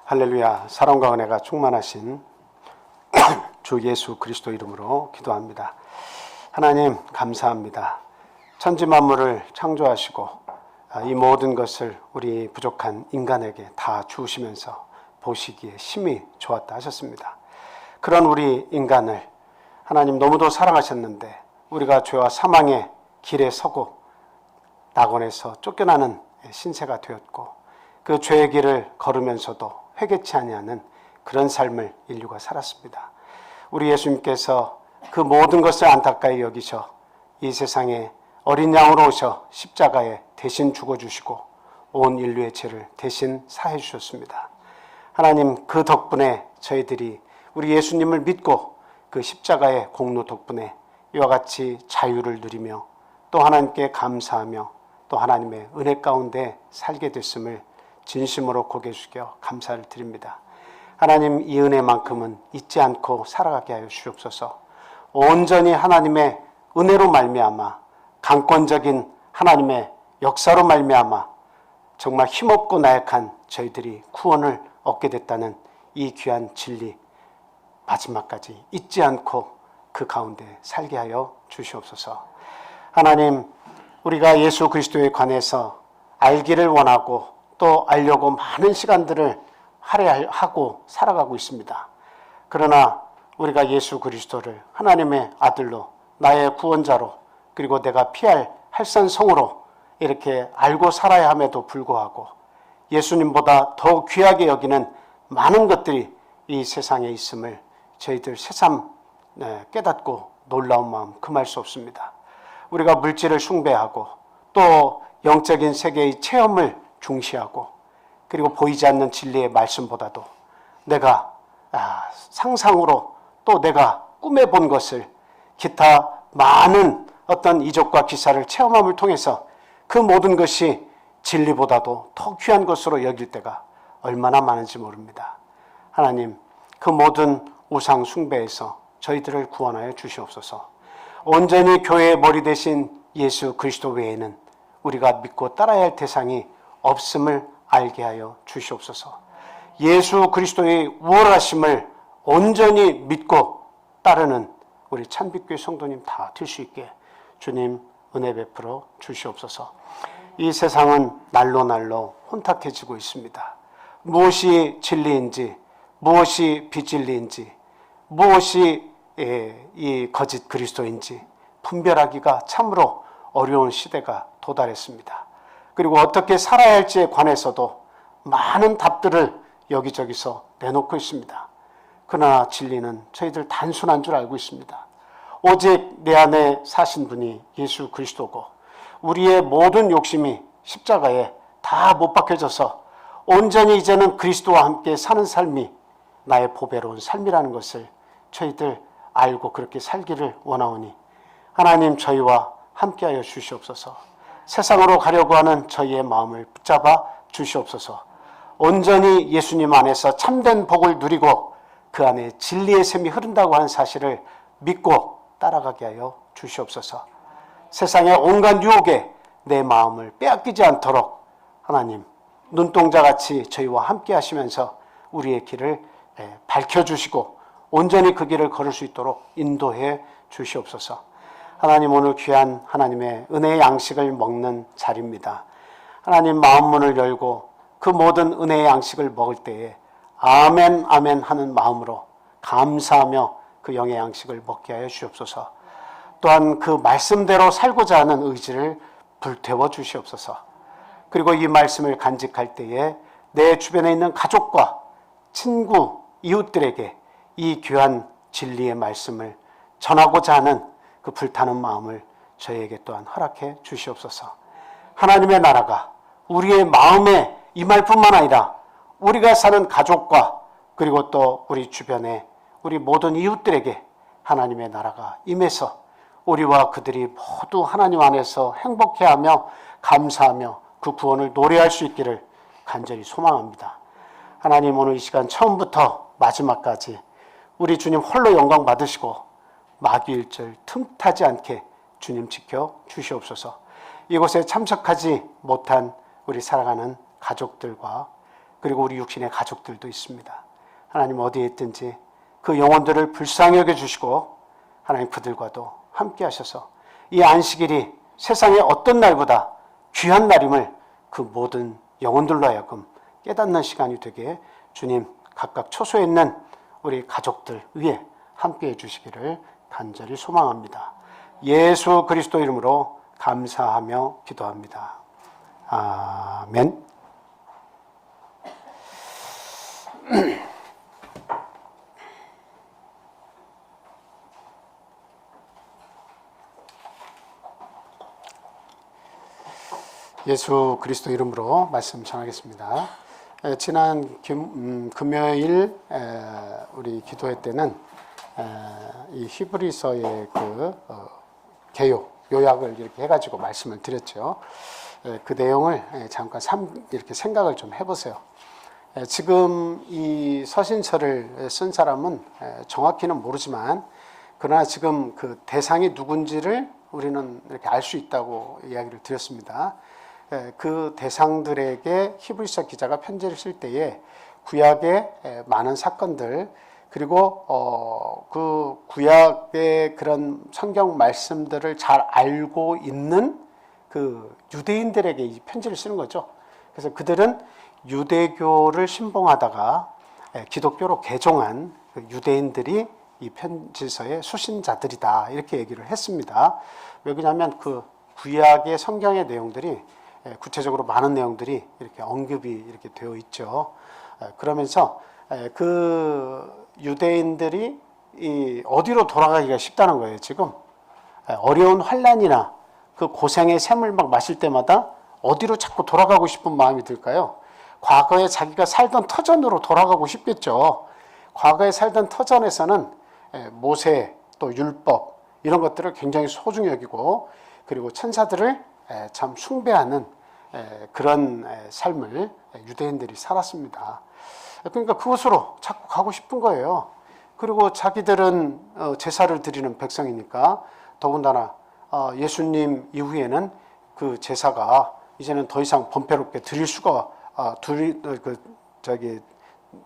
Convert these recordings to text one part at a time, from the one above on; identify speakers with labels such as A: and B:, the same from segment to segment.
A: 할렐루야. 사랑과 은혜가 충만하신 주 예수 그리스도 이름으로 기도합니다. 하나님 감사합니다. 천지 만물을 창조하시고 이 모든 것을 우리 부족한 인간에게 다 주시면서 보시기에 심히 좋았다 하셨습니다. 그런 우리 인간을 하나님 너무도 사랑하셨는데 우리가 죄와 사망의 길에 서고 낙원에서 쫓겨나는 신세가 되었고 그 죄의 길을 걸으면서도 회개치 아니하는 그런 삶을 인류가 살았습니다. 우리 예수님께서 그 모든 것을 안타까이 여기셔 이 세상에 어린 양으로 오셔 십자가에 대신 죽어주시고 온 인류의 죄를 대신 사해 주셨습니다. 하나님 그 덕분에 저희들이 우리 예수님을 믿고 그 십자가의 공로 덕분에 이와 같이 자유를 누리며 또 하나님께 감사하며 또 하나님의 은혜 가운데 살게 됐음을 진심으로 고개 숙여 감사를 드립니다. 하나님 이 은혜만큼은 잊지 않고 살아가게 하여 주옵소서. 온전히 하나님의 은혜로 말미암아 강권적인 하나님의 역사로 말미암아 정말 힘없고 나약한 저희들이 구원을 얻게 됐다는 이 귀한 진리 마지막까지 잊지 않고 그 가운데 살게 하여 주시옵소서. 하나님 우리가 예수 그리스도에 관해서 알기를 원하고 또 알려고 많은 시간들을 할애하고 살아가고 있습니다. 그러나 우리가 예수 그리스도를 하나님의 아들로 나의 구원자로 그리고 내가 피할 할산성으로 이렇게 알고 살아야 함에도 불구하고 예수님보다 더 귀하게 여기는 많은 것들이 이 세상에 있음을 저희들 새삼 깨닫고 놀라운 마음 금할 수 없습니다. 우리가 물질을 숭배하고 또 영적인 세계의 체험을 중시하고 그리고 보이지 않는 진리의 말씀보다도 내가 상상으로 또 내가 꿈에 본 것을 기타 많은 어떤 이적과 기사를 체험함을 통해서 그 모든 것이 진리보다도 더 귀한 것으로 여길 때가 얼마나 많은지 모릅니다. 하나님 그 모든 우상 숭배에서 저희들을 구원하여 주시옵소서. 온전히 교회의 머리 대신 예수 그리스도 외에는 우리가 믿고 따라야 할 대상이 없음을 알게 하여 주시옵소서. 예수 그리스도의 우월하심을 온전히 믿고 따르는 우리 찬빛교회 성도님 다 될 수 있게 주님 은혜 베풀어 주시옵소서. 이 세상은 날로 날로 혼탁해지고 있습니다. 무엇이 진리인지 무엇이 비진리인지 무엇이 이 거짓 그리스도인지 분별하기가 참으로 어려운 시대가 도달했습니다. 그리고 어떻게 살아야 할지에 관해서도 많은 답들을 여기저기서 내놓고 있습니다. 그러나 진리는 저희들 단순한 줄 알고 있습니다. 오직 내 안에 사신 분이 예수 그리스도고 우리의 모든 욕심이 십자가에 다 못 박혀져서 온전히 이제는 그리스도와 함께 사는 삶이 나의 보배로운 삶이라는 것을 저희들 알고 그렇게 살기를 원하오니 하나님 저희와 함께하여 주시옵소서. 세상으로 가려고 하는 저희의 마음을 붙잡아 주시옵소서. 온전히 예수님 안에서 참된 복을 누리고 그 안에 진리의 샘이 흐른다고 하는 사실을 믿고 따라가게 하여 주시옵소서. 세상의 온갖 유혹에 내 마음을 빼앗기지 않도록 하나님 눈동자같이 저희와 함께 하시면서 우리의 길을 밝혀주시고 온전히 그 길을 걸을 수 있도록 인도해 주시옵소서. 하나님 오늘 귀한 하나님의 은혜의 양식을 먹는 자리입니다. 하나님 마음 문을 열고 그 모든 은혜의 양식을 먹을 때에 아멘 아멘 하는 마음으로 감사하며 그 영의 양식을 먹게 하여 주시옵소서. 또한 그 말씀대로 살고자 하는 의지를 불태워 주시옵소서. 그리고 이 말씀을 간직할 때에 내 주변에 있는 가족과 친구, 이웃들에게 이 귀한 진리의 말씀을 전하고자 하는 그 불타는 마음을 저희에게 또한 허락해 주시옵소서. 하나님의 나라가 우리의 마음에 임할 뿐만 아니라 우리가 사는 가족과 그리고 또 우리 주변에 우리 모든 이웃들에게 하나님의 나라가 임해서 우리와 그들이 모두 하나님 안에서 행복해하며 감사하며 그 구원을 노래할 수 있기를 간절히 소망합니다. 하나님 오늘 이 시간 처음부터 마지막까지 우리 주님 홀로 영광 받으시고 마귀일절 틈타지 않게 주님 지켜 주시옵소서. 이곳에 참석하지 못한 우리 사랑하는 가족들과 그리고 우리 육신의 가족들도 있습니다. 하나님 어디에 있든지 그 영혼들을 불쌍히 여겨주시고 하나님 그들과도 함께 하셔서 이 안식일이 세상의 어떤 날보다 귀한 날임을 그 모든 영혼들로 하여금 깨닫는 시간이 되게 주님 각각 처소에 있는 우리 가족들 위에 함께 해주시기를 간절히 소망합니다. 예수 그리스도 이름으로 감사하며 기도합니다. 아멘. 예수 그리스도 이름으로 말씀 전하겠습니다. 지난 금요일 우리 기도회 때는 이 히브리서의 개요, 요약을 이렇게 해가지고 말씀을 드렸죠. 그 내용을 잠깐 이렇게 생각을 좀 해보세요. 지금 이 서신서를 쓴 사람은 정확히는 모르지만 그러나 지금 그 대상이 누군지를 우리는 이렇게 알 수 있다고 이야기를 드렸습니다. 그 대상들에게 히브리서 기자가 편지를 쓸 때에 구약의 많은 사건들 그리고 그 구약의 그런 성경 말씀들을 잘 알고 있는 그 유대인들에게 이 편지를 쓰는 거죠. 그래서 그들은 유대교를 신봉하다가 기독교로 개종한 유대인들이 이 편지서의 수신자들이다 이렇게 얘기를 했습니다. 왜 그러냐면 그 구약의 성경의 내용들이 구체적으로 많은 내용들이 이렇게 언급이 이렇게 되어 있죠. 그러면서 그 유대인들이 이 어디로 돌아가기가 쉽다는 거예요. 지금 어려운 환난이나 그 고생의 샘을 막 마실 때마다 어디로 자꾸 돌아가고 싶은 마음이 들까요? 과거에 자기가 살던 터전으로 돌아가고 싶겠죠. 과거에 살던 터전에서는 모세 또 율법 이런 것들을 굉장히 소중히 여기고 그리고 천사들을 참 숭배하는 그런 삶을 유대인들이 살았습니다. 그러니까 그곳으로 자꾸 가고 싶은 거예요. 그리고 자기들은 제사를 드리는 백성이니까 더군다나 예수님 이후에는 그 제사가 이제는 더 이상 번패롭게 드릴 수가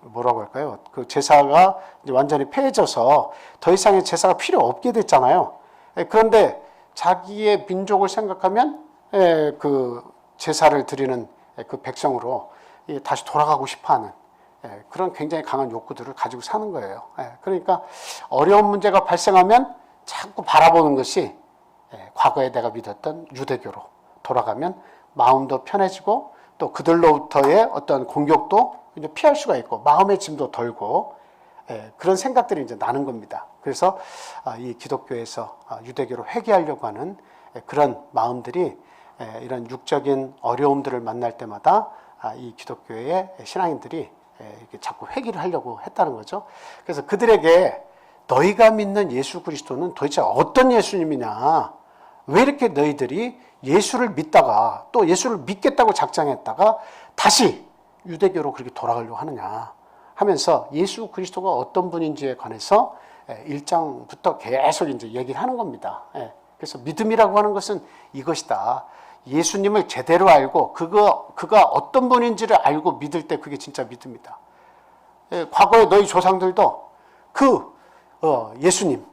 A: 뭐라고 할까요? 그 제사가 이제 완전히 폐해져서 더 이상의 제사가 필요 없게 됐잖아요. 그런데 자기의 민족을 생각하면 그 제사를 드리는 그 백성으로 다시 돌아가고 싶어하는 그런 굉장히 강한 욕구들을 가지고 사는 거예요. 그러니까 어려운 문제가 발생하면 자꾸 바라보는 것이 과거에 내가 믿었던 유대교로 돌아가면 마음도 편해지고 또 그들로부터의 어떤 공격도 이제 피할 수가 있고 마음의 짐도 덜고 그런 생각들이 이제 나는 겁니다. 그래서 이 기독교에서 유대교로 회귀하려고 하는 그런 마음들이 이런 육적인 어려움들을 만날 때마다 이 기독교의 신앙인들이 이렇게 자꾸 회귀를 하려고 했다는 거죠. 그래서 그들에게 너희가 믿는 예수 그리스도는 도대체 어떤 예수님이냐? 왜 이렇게 너희들이 예수를 믿다가 또 예수를 믿겠다고 작정했다가 다시 유대교로 그렇게 돌아가려고 하느냐 하면서 예수 그리스도가 어떤 분인지에 관해서 1장부터 계속 이제 얘기를 하는 겁니다. 그래서 믿음이라고 하는 것은 이것이다. 예수님을 제대로 알고 그가 어떤 분인지를 알고 믿을 때 그게 진짜 믿음이다. 과거에 너희 조상들도 그 예수님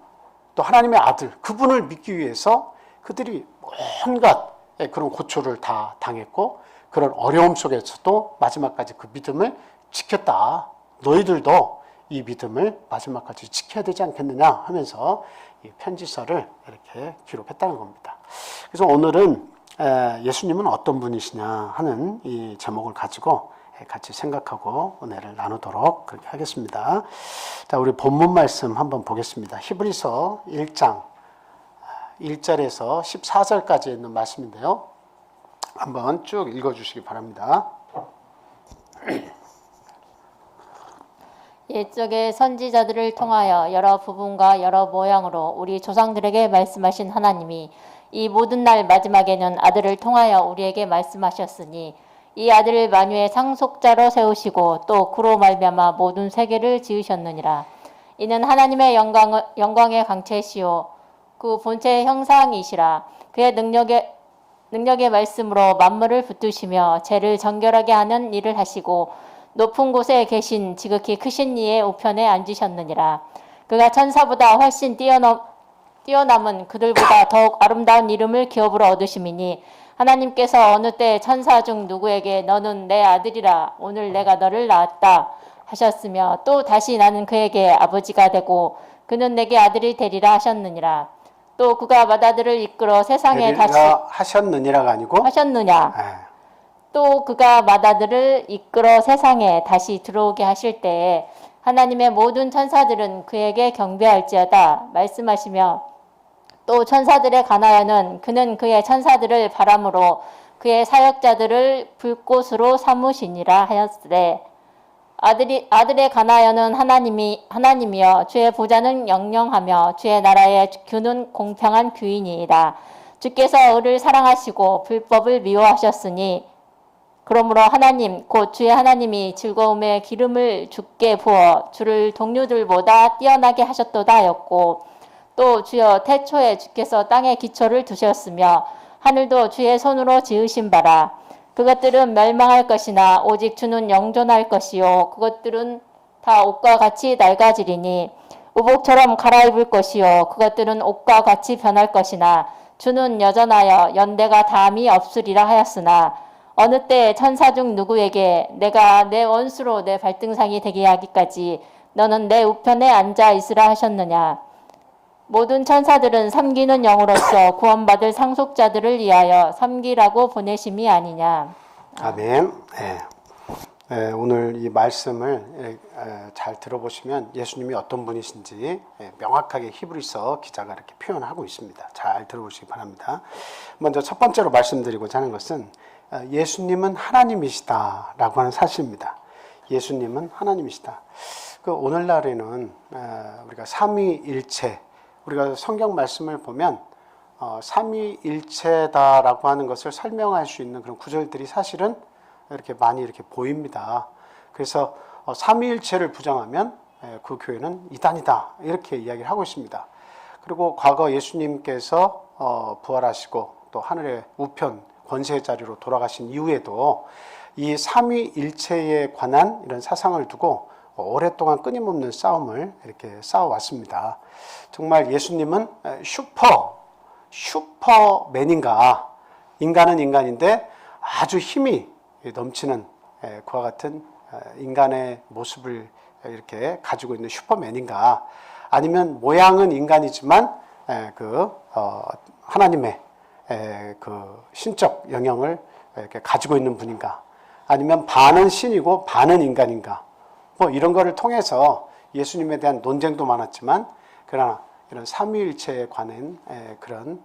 A: 또 하나님의 아들 그분을 믿기 위해서 그들이 온갖 그런 고초를 다 당했고 그런 어려움 속에서도 마지막까지 그 믿음을 지켰다. 너희들도 이 믿음을 마지막까지 지켜야 되지 않겠느냐 하면서 이 편지서를 이렇게 기록했다는 겁니다. 그래서 오늘은 예수님은 어떤 분이시냐 하는 이 제목을 가지고 같이 생각하고 은혜를 나누도록 그렇게 하겠습니다. 자, 우리 본문 말씀 한번 보겠습니다. 히브리서 1장 1절에서 14절까지 있는 말씀인데요. 한번 쭉 읽어주시기 바랍니다.
B: 옛적의 선지자들을 통하여 여러 부분과 여러 모양으로 우리 조상들에게 말씀하신 하나님이 이 모든 날 마지막에는 아들을 통하여 우리에게 말씀하셨으니 이 아들을 만유의 상속자로 세우시고 또 그로 말미암아 모든 세계를 지으셨느니라. 이는 하나님의 영광의 강체시요 그 본체의 형상이시라. 그의 능력의 말씀으로 만물을 붙드시며 죄를 정결하게 하는 일을 하시고 높은 곳에 계신 지극히 크신 이의 우편에 앉으셨느니라. 그가 천사보다 훨씬 뛰어남은 그들보다 더욱 아름다운 이름을 기업으로 얻으심이니 하나님께서 어느 때 천사 중 누구에게 너는 내 아들이라 오늘 내가 너를 낳았다 하셨으며 또 다시 나는 그에게 아버지가 되고 그는 내게 아들이 되리라 하셨느니라. 또 그가 맏아들을 이끌어 세상에 다시
A: 하셨느니라가 아니고
B: 하셨느냐.
A: 예.
B: 또 그가 맏아들을 이끌어 세상에 다시 들어오게 하실 때에 하나님의 모든 천사들은 그에게 경배할지어다 말씀하시며 또 천사들에 관하여는 그는 그의 천사들을 바람으로 그의 사역자들을 불꽃으로 삼으시니라 하였으되 아들에 관하여는 하나님이여 주의 보좌는 영영하며 주의 나라의 규는 공평한 규이니이다. 주께서 을을 사랑하시고 불법을 미워하셨으니 그러므로 하나님 곧 주의 하나님이 즐거움에 기름을 주께 부어 주를 동료들보다 뛰어나게 하셨도다 하였고 또 주여 태초에 주께서 땅에 기초를 두셨으며 하늘도 주의 손으로 지으신 바라. 그것들은 멸망할 것이나 오직 주는 영존할 것이요 그것들은 다 옷과 같이 낡아지리니 우복처럼 갈아입을 것이요 그것들은 옷과 같이 변할 것이나 주는 여전하여 연대가 다함이 없으리라 하였으나 어느 때 천사 중 누구에게 내가 내 원수로 내 발등상이 되게 하기까지 너는 내 우편에 앉아 있으라 하셨느냐. 모든 천사들은 섬기는 영으로서 구원받을 상속자들을 위하여 섬기라고 보내심이 아니냐.
A: 아멘. 오늘 이 말씀을 잘 들어보시면 예수님이 어떤 분이신지 명확하게 히브리서 기자가 이렇게 표현하고 있습니다. 잘 들어보시기 바랍니다. 먼저 첫 번째로 말씀드리고자 하는 것은 예수님은 하나님이시다라고 하는 사실입니다. 예수님은 하나님이시다. 오늘날에는 우리가 삼위일체, 우리가 성경 말씀을 보면 삼위일체다라고 하는 것을 설명할 수 있는 그런 구절들이 사실은 이렇게 많이 이렇게 보입니다. 그래서 삼위일체를 부정하면 그 교회는 이단이다 이렇게 이야기를 하고 있습니다. 그리고 과거 예수님께서 부활하시고 또 하늘의 우편 권세의 자리로 돌아가신 이후에도 이 삼위일체에 관한 이런 사상을 두고 오랫동안 끊임없는 싸움을 이렇게 싸워왔습니다. 정말 예수님은 슈퍼맨인가? 인간은 인간인데 아주 힘이 넘치는 그와 같은 인간의 모습을 이렇게 가지고 있는 슈퍼맨인가? 아니면 모양은 인간이지만 하나님의 그 신적 영역을 이렇게 가지고 있는 분인가? 아니면 반은 신이고 반은 인간인가? 뭐 이런 거를 통해서 예수님에 대한 논쟁도 많았지만 그러나 이런 삼위일체에 관한 그런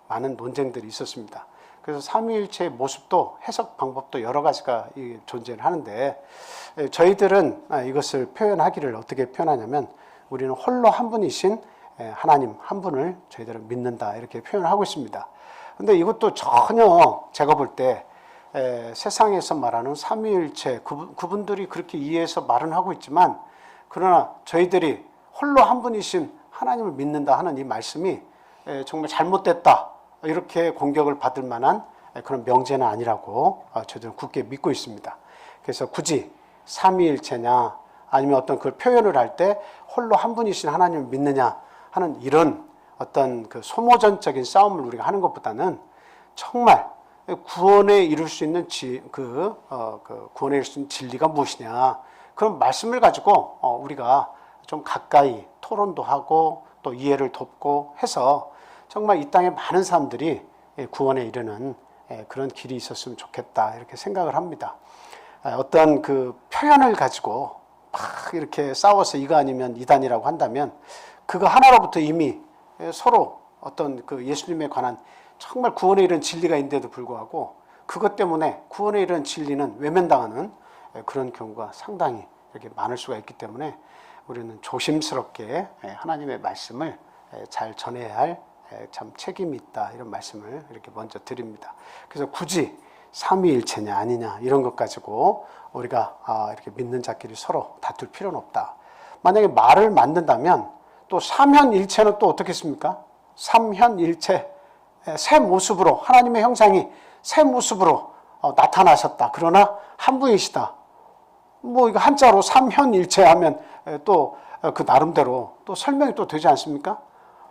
A: 많은 논쟁들이 있었습니다. 그래서 삼위일체의 모습도 해석 방법도 여러 가지가 존재를 하는데 저희들은 이것을 표현하기를 어떻게 표현하냐면 우리는 홀로 한 분이신 하나님 한 분을 저희들은 믿는다 이렇게 표현을 하고 있습니다. 근데 이것도 전혀 제가 볼 때 세상에서 말하는 삼위일체 그분들이 그렇게 이해해서 말은 하고 있지만 그러나 저희들이 홀로 한 분이신 하나님을 믿는다 하는 이 말씀이 정말 잘못됐다 이렇게 공격을 받을 만한 그런 명제는 아니라고 저희들은 굳게 믿고 있습니다. 그래서 굳이 삼위일체냐 아니면 어떤 그 표현을 할 때 홀로 한 분이신 하나님을 믿느냐 하는 이런 어떤 그 소모전적인 싸움을 우리가 하는 것보다는 정말 구원에 이룰 수 있는 구원에 이룰 수 있는 진리가 무엇이냐 그런 말씀을 가지고 우리가 좀 가까이 토론도 하고 또 이해를 돕고 해서 정말 이 땅에 많은 사람들이 구원에 이르는 그런 길이 있었으면 좋겠다 이렇게 생각을 합니다. 어떤 그 표현을 가지고 막 이렇게 싸워서 이거 아니면 이단이라고 한다면 그거 하나로부터 이미 서로 어떤 그 예수님에 관한 정말 구원에 이른 진리가 있는데도 불구하고 그것 때문에 구원에 이른 진리는 외면당하는 그런 경우가 상당히 이렇게 많을 수가 있기 때문에 우리는 조심스럽게 하나님의 말씀을 잘 전해야 할 참 책임이 있다 이런 말씀을 이렇게 먼저 드립니다. 그래서 굳이 삼위일체냐 아니냐 이런 것 가지고 우리가 이렇게 믿는 자끼리 서로 다툴 필요는 없다. 만약에 말을 만든다면 또 삼현일체는 또 어떻겠습니까? 삼현일체 새 모습으로 하나님의 형상이 새 모습으로 나타나셨다. 그러나 한 분이시다. 뭐 이거 한자로 삼현일체하면 또 그 나름대로 또 설명이 또 되지 않습니까?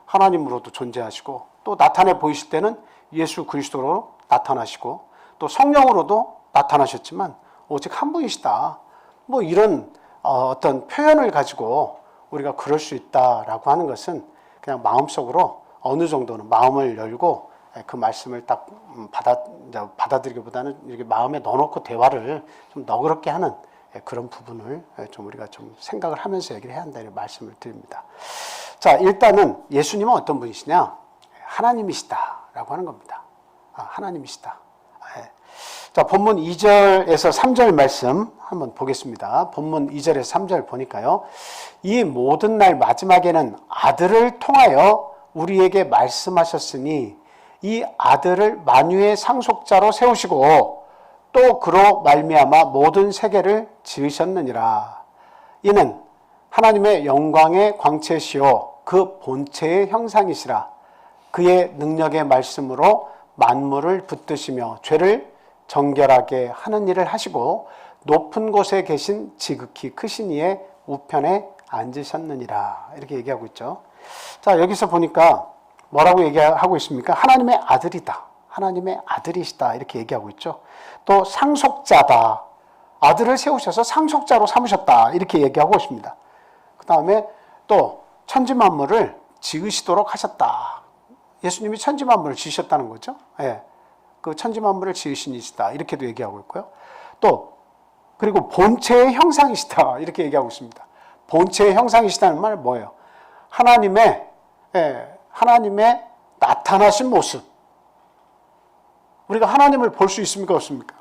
A: 하나님으로도 존재하시고 또 나타내 보이실 때는 예수 그리스도로 나타나시고 또 성령으로도 나타나셨지만 오직 한 분이시다. 뭐 이런 어떤 표현을 가지고 우리가 그럴 수 있다라고 하는 것은 그냥 마음속으로 어느 정도는 마음을 열고 그 말씀을 딱 받아들이기보다는 이렇게 마음에 넣어놓고 대화를 좀 너그럽게 하는 그런 부분을 좀 우리가 좀 생각을 하면서 얘기를 해야 한다는 말씀을 드립니다. 자, 일단은 예수님은 어떤 분이시냐? 하나님이시다라고 하는 겁니다. 하나님이시다. 자, 본문 2절에서 3절 말씀 한번 보겠습니다. 본문 2절에서 3절 보니까요. 이 모든 날 마지막에는 아들을 통하여 우리에게 말씀하셨으니 이 아들을 만유의 상속자로 세우시고 또 그로 말미암아 모든 세계를 지으셨느니라. 이는 하나님의 영광의 광채시요 그 본체의 형상이시라. 그의 능력의 말씀으로 만물을 붙드시며 죄를 정결하게 하는 일을 하시고 높은 곳에 계신 지극히 크신 이의 우편에 앉으셨느니라. 이렇게 얘기하고 있죠. 자, 여기서 보니까 뭐라고 얘기하고 있습니까? 하나님의 아들이다. 하나님의 아들이시다. 이렇게 얘기하고 있죠. 또 상속자다. 아들을 세우셔서 상속자로 삼으셨다. 이렇게 얘기하고 있습니다. 그 다음에 또 천지만물을 지으시도록 하셨다. 예수님이 천지만물을 지으셨다는 거죠. 예. 그 천지만물을 지으신 이시다. 이렇게도 얘기하고 있고요. 또 그리고 본체의 형상이시다. 이렇게 얘기하고 있습니다. 본체의 형상이시다는 말은 뭐예요? 하나님의 나타나신 모습. 우리가 하나님을 볼 수 있습니까? 없습니까?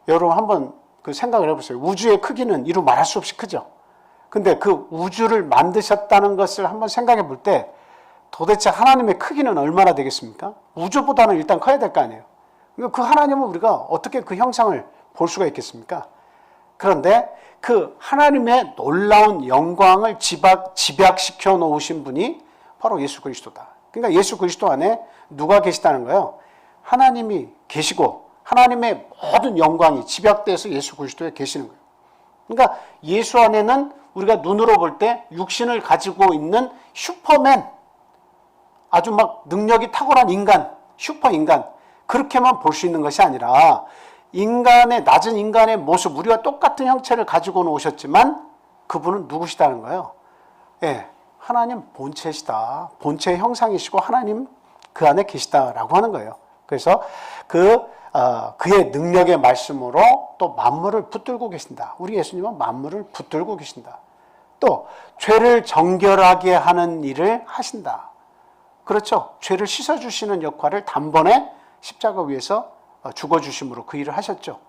A: 여러분 한번 그 생각을 해보세요. 우주의 크기는 이루 말할 수 없이 크죠. 근데 그 우주를 만드셨다는 것을 한번 생각해 볼 때 도대체 하나님의 크기는 얼마나 되겠습니까? 우주보다는 일단 커야 될 거 아니에요. 그 하나님은 우리가 어떻게 그 형상을 볼 수가 있겠습니까? 그런데 그 하나님의 놀라운 영광을 집약시켜 놓으신 분이 바로 예수 그리스도다. 그러니까 예수 그리스도 안에 누가 계시다는 거예요? 하나님이 계시고 하나님의 모든 영광이 집약돼서 예수 그리스도에 계시는 거예요. 그러니까 예수 안에는 우리가 눈으로 볼 때 육신을 가지고 있는 슈퍼맨, 아주 막 능력이 탁월한 인간, 슈퍼인간, 그렇게만 볼 수 있는 것이 아니라 낮은 인간의 모습, 우리와 똑같은 형체를 가지고 오셨지만 그분은 누구시다는 거예요? 예, 하나님 본체시다. 본체의 형상이시고 하나님 그 안에 계시다라고 하는 거예요. 그래서 그의 능력의 말씀으로 또 만물을 붙들고 계신다. 우리 예수님은 만물을 붙들고 계신다. 또 죄를 정결하게 하는 일을 하신다. 그렇죠. 죄를 씻어주시는 역할을 단번에 십자가 위에서 죽어주심으로 그 일을 하셨죠.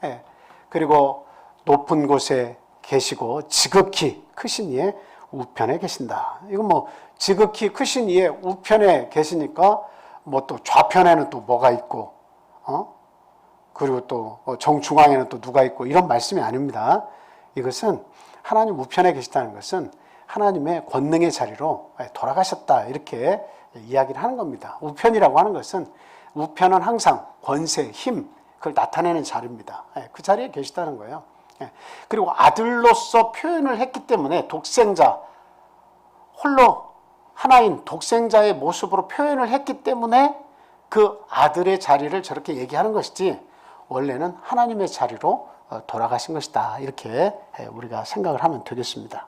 A: 예. 그리고 높은 곳에 계시고 지극히 크신 이의 우편에 계신다. 이건 뭐 지극히 크신 이의 우편에 계시니까 뭐 또 좌편에는 또 뭐가 있고, 그리고 또 정중앙에는 또 누가 있고 이런 말씀이 아닙니다. 이것은 하나님 우편에 계시다는 것은 하나님의 권능의 자리로 돌아가셨다. 이렇게 이야기를 하는 겁니다. 우편이라고 하는 것은 우편은 항상 권세, 힘, 그걸 나타내는 자리입니다. 그 자리에 계시다는 거예요. 그리고 아들로서 표현을 했기 때문에 독생자, 홀로 하나인 독생자의 모습으로 표현을 했기 때문에 그 아들의 자리를 저렇게 얘기하는 것이지 원래는 하나님의 자리로 돌아가신 것이다. 이렇게 우리가 생각을 하면 되겠습니다.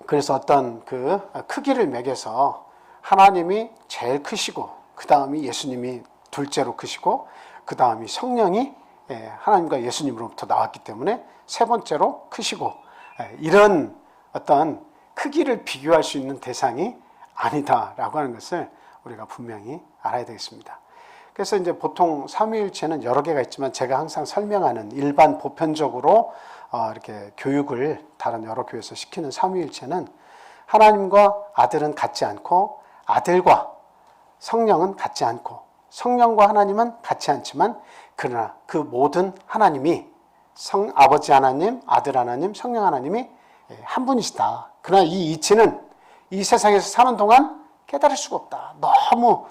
A: 그래서 어떤 그 크기를 매겨서 하나님이 제일 크시고 그 다음이 예수님이 둘째로 크시고 그 다음이 성령이 하나님과 예수님으로부터 나왔기 때문에 세 번째로 크시고 이런 어떤 크기를 비교할 수 있는 대상이 아니다라고 하는 것을 우리가 분명히 알아야 되겠습니다. 그래서 이제 보통 삼위일체는 여러 개가 있지만 제가 항상 설명하는 일반 보편적으로 이렇게 교육을 다른 여러 교회에서 시키는 삼위일체는 하나님과 아들은 같지 않고 아들과 성령은 같지 않고 성령과 하나님은 같지 않지만 그러나 그 모든 하나님이 아버지 하나님, 아들 하나님, 성령 하나님이 한 분이시다. 그러나 이 이치는 이 세상에서 사는 동안 깨달을 수가 없다. 너무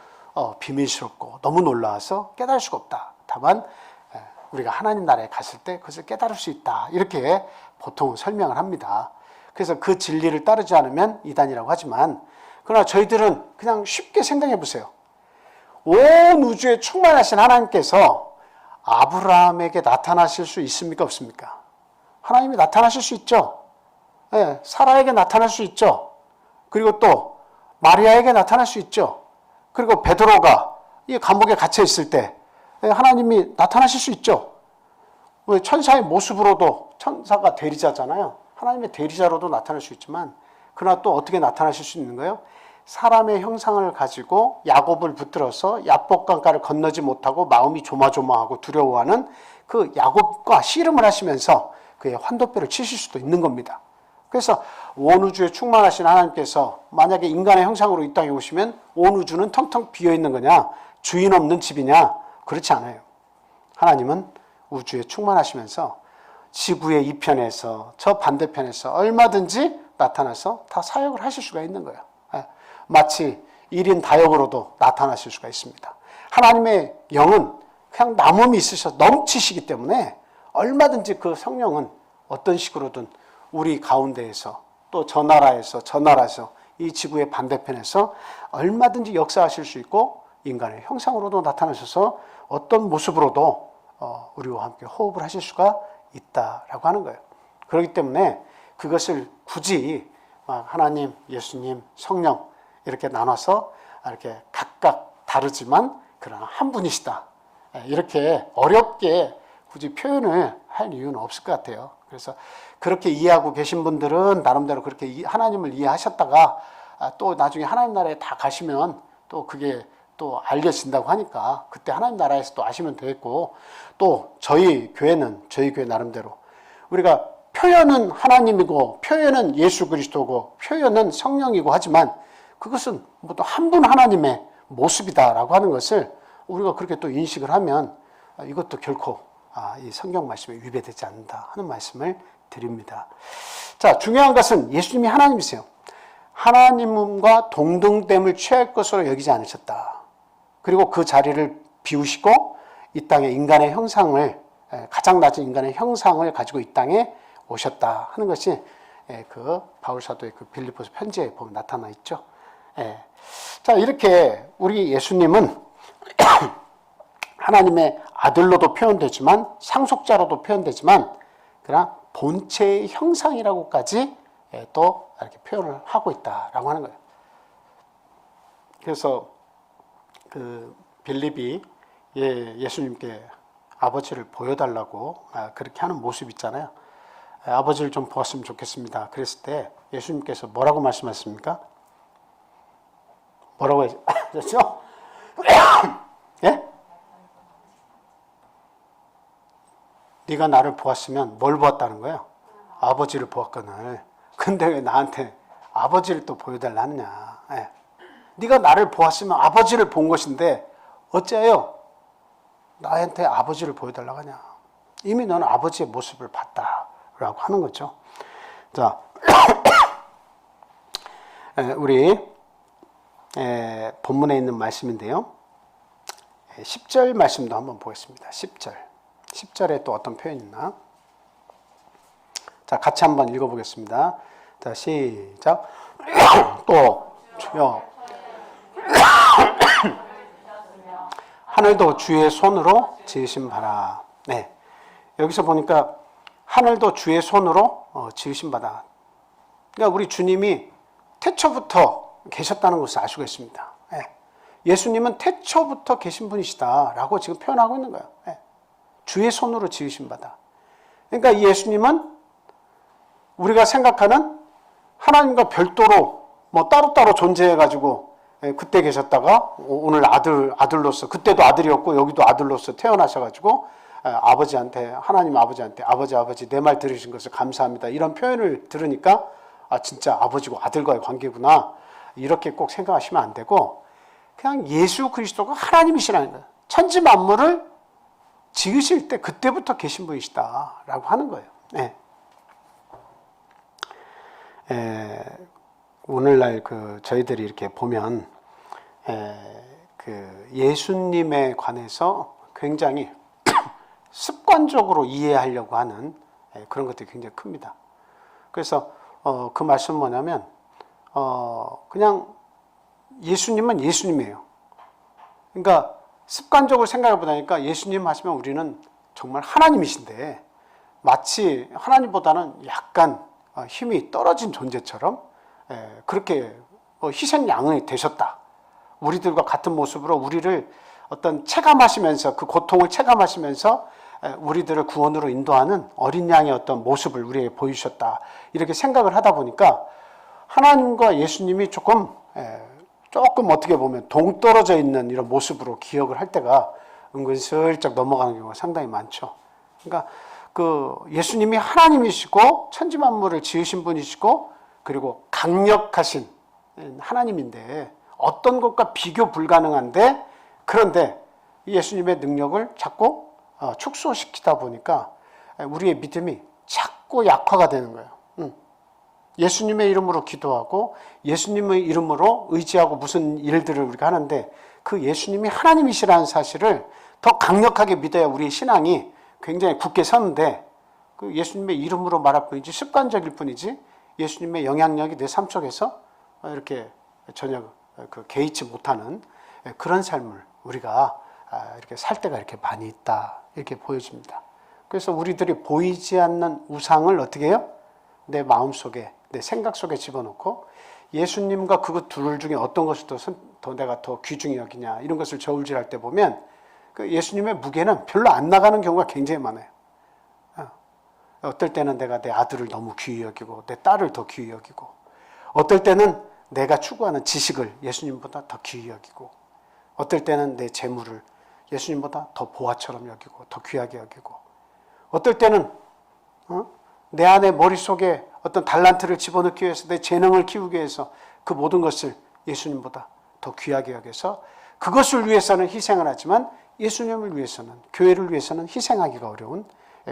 A: 비밀스럽고 너무 놀라워서 깨달을 수가 없다. 다만 우리가 하나님 나라에 갔을 때 그것을 깨달을 수 있다. 이렇게 보통 설명을 합니다. 그래서 그 진리를 따르지 않으면 이단이라고 하지만, 그러나 저희들은 그냥 쉽게 생각해 보세요. 온 우주에 충만하신 하나님께서 아브라함에게 나타나실 수 있습니까? 없습니까? 하나님이 나타나실 수 있죠. 네, 사라에게 나타날 수 있죠. 그리고 또 마리아에게 나타날 수 있죠. 그리고 베드로가 이 감옥에 갇혀 있을 때 하나님이 나타나실 수 있죠. 천사의 모습으로도, 천사가 대리자잖아요. 하나님의 대리자로도 나타날 수 있지만, 그러나 또 어떻게 나타나실 수 있는 거예요? 사람의 형상을 가지고 야곱을 붙들어서 야복강가를 건너지 못하고 마음이 조마조마하고 두려워하는 그 야곱과 씨름을 하시면서 그의 환도뼈를 치실 수도 있는 겁니다. 그래서 온 우주에 충만하신 하나님께서 만약에 인간의 형상으로 이 땅에 오시면 온 우주는 텅텅 비어있는 거냐? 주인 없는 집이냐? 그렇지 않아요. 하나님은 우주에 충만하시면서 지구의 이편에서 저 반대편에서 얼마든지 나타나서 다 사역을 하실 수가 있는 거예요. 마치 1인 다역으로도 나타나실 수가 있습니다. 하나님의 영은 그냥 남음이 있으셔서 넘치시기 때문에 얼마든지 그 성령은 어떤 식으로든 우리 가운데에서, 또 저 나라에서 저 나라에서 이 지구의 반대편에서 얼마든지 역사하실 수 있고, 인간의 형상으로도 나타나셔서 어떤 모습으로도 우리와 함께 호흡을 하실 수가 있다라고 하는 거예요. 그렇기 때문에 그것을 굳이 하나님, 예수님, 성령 이렇게 나눠서 이렇게 각각 다르지만 그러나 한 분이시다, 이렇게 어렵게 굳이 표현을 할 이유는 없을 것 같아요. 그래서 그렇게 이해하고 계신 분들은 나름대로 그렇게 하나님을 이해하셨다가 또 나중에 하나님 나라에 다 가시면 또 그게 또 알려진다고 하니까 그때 하나님 나라에서 또 아시면 되겠고, 또 저희 교회는 저희 교회 나름대로 우리가 표현은 하나님이고 표현은 예수 그리스도고 표현은 성령이고 하지만 그것은 모두 한 분 하나님의 모습이다라고 하는 것을 우리가 그렇게 또 인식을 하면 이것도 결코 이 성경 말씀에 위배되지 않는다 하는 말씀을 드립니다. 자, 중요한 것은 예수님이 하나님이세요. 하나님과 동등됨을 취할 것으로 여기지 않으셨다. 그리고 그 자리를 비우시고 이 땅에 인간의 형상을, 가장 낮은 인간의 형상을 가지고 이 땅에 오셨다 하는 것이 그 바울 사도의 그 빌립보서 편지에 보면 나타나 있죠. 자, 이렇게 우리 예수님은 하나님의 아들로도 표현되지만 상속자로도 표현되지만 그러나 본체의 형상이라고까지 또 이렇게 표현을 하고 있다라고 하는 거예요. 그래서 그 빌립이 예수님께 아버지를 보여달라고 그렇게 하는 모습 있잖아요. 아버지를 좀 보았으면 좋겠습니다. 그랬을 때 예수님께서 뭐라고 말씀하셨습니까? 뭐라고 하셨죠? 예? 네가 나를 보았으면 뭘 보았다는 거예요? 아버지를 보았거늘. 근데 왜 나한테 아버지를 또 보여달라 하느냐? 예. 네가 나를 보았으면 아버지를 본 것인데 어째요? 나한테 아버지를 보여달라고 하냐? 이미 너는 아버지의 모습을 봤다라고 하는 거죠. 자, 우리 본문에 있는 말씀인데요. 10절 말씀도 한번 보겠습니다. 10절에 또 어떤 표현이 있나? 자, 같이 한번 읽어보겠습니다. 자, 시작. 또 주여 하늘도 주의 손으로 지으신 바라. 네, 여기서 보니까 하늘도 주의 손으로 지으신 바다. 그러니까 우리 주님이 태초부터 계셨다는 것을 알 수가 있습니다. 예수님은 태초부터 계신 분이시다라고 지금 표현하고 있는 거예요. 주의 손으로 지으신 바다. 그러니까 이 예수님은 우리가 생각하는 하나님과 별도로 뭐 따로따로 존재해가지고 그때 계셨다가 오늘 아들로서, 그때도 아들이었고 여기도 아들로서 태어나셔가지고 아버지한테, 하나님 아버지한테 아버지 내 말 들으신 것을 감사합니다, 이런 표현을 들으니까 진짜 아버지고 아들과의 관계구나, 이렇게 꼭 생각하시면 안 되고 그냥 예수 그리스도가 하나님이시라는 거예요. 천지 만물을 지으실 때 그때부터 계신 분이시다라고 하는 거예요. 네. 오늘날 저희들이 이렇게 보면 그 예수님에 관해서 굉장히 습관적으로 이해하려고 하는 그런 것들이 굉장히 큽니다. 그래서 그 말씀은 뭐냐면 그냥 예수님은 예수님이에요. 그러니까 습관적으로 생각해 보다니까 예수님 하시면 우리는 정말 하나님이신데 마치 하나님보다는 약간 힘이 떨어진 존재처럼 그렇게 희생양이 되셨다. 우리들과 같은 모습으로 우리를 어떤 체감하시면서 그 고통을 체감하시면서 우리들을 구원으로 인도하는 어린 양의 어떤 모습을 우리에게 보여주셨다. 이렇게 생각을 하다 보니까 하나님과 예수님이 조금 어떻게 보면 동떨어져 있는 이런 모습으로 기억을 할 때가 은근슬쩍 넘어가는 경우가 상당히 많죠. 그러니까 그 예수님이 하나님이시고 천지만물을 지으신 분이시고 그리고 강력하신 하나님인데 어떤 것과 비교 불가능한데 그런데 예수님의 능력을 자꾸 축소시키다 보니까 우리의 믿음이 자꾸 약화가 되는 거예요. 예수님의 이름으로 기도하고 예수님의 이름으로 의지하고 무슨 일들을 우리가 하는데 그 예수님이 하나님이시라는 사실을 더 강력하게 믿어야 우리의 신앙이 굉장히 굳게 서는데 그 예수님의 이름으로 말할 뿐이지 습관적일 뿐이지 예수님의 영향력이 내 삶 속에서 이렇게 전혀 개의치 못하는 그런 삶을 우리가 이렇게 살 때가 이렇게 많이 있다 이렇게 보여집니다. 그래서 우리들이 보이지 않는 우상을 어떻게 해요? 내 마음 속에 내 생각 속에 집어넣고 예수님과 그것 둘 중에 어떤 것을 더 내가 더 귀중히 여기냐 이런 것을 저울질할 때 보면 그 예수님의 무게는 별로 안 나가는 경우가 굉장히 많아요. 어떨 때는 내가 내 아들을 너무 귀히 여기고 내 딸을 더 귀히 여기고 어떨 때는 내가 추구하는 지식을 예수님보다 더 귀히 여기고 어떨 때는 내 재물을 예수님보다 더 보화처럼 여기고 더 귀하게 여기고 어떨 때는 내 안에 머릿속에 어떤 달란트를 집어넣기 위해서 내 재능을 키우기 위해서 그 모든 것을 예수님보다 더 귀하게 여겨서 그것을 위해서는 희생을 하지만 예수님을 위해서는 교회를 위해서는 희생하기가 어려운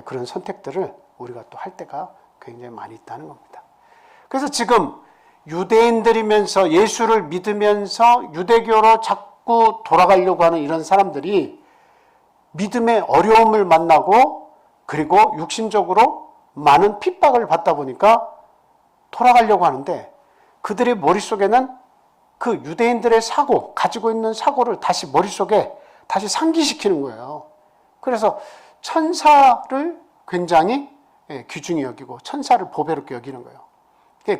A: 그런 선택들을 우리가 또 할 때가 굉장히 많이 있다는 겁니다. 그래서 지금 유대인들이면서 예수를 믿으면서 유대교로 자꾸 돌아가려고 하는 이런 사람들이 믿음의 어려움을 만나고 그리고 육신적으로 많은 핍박을 받다 보니까 돌아가려고 하는데 그들의 머릿속에는 그 유대인들의 사고, 가지고 있는 사고를 다시 머릿속에 다시 상기시키는 거예요. 그래서 천사를 굉장히 귀중히 여기고 천사를 보배롭게 여기는 거예요.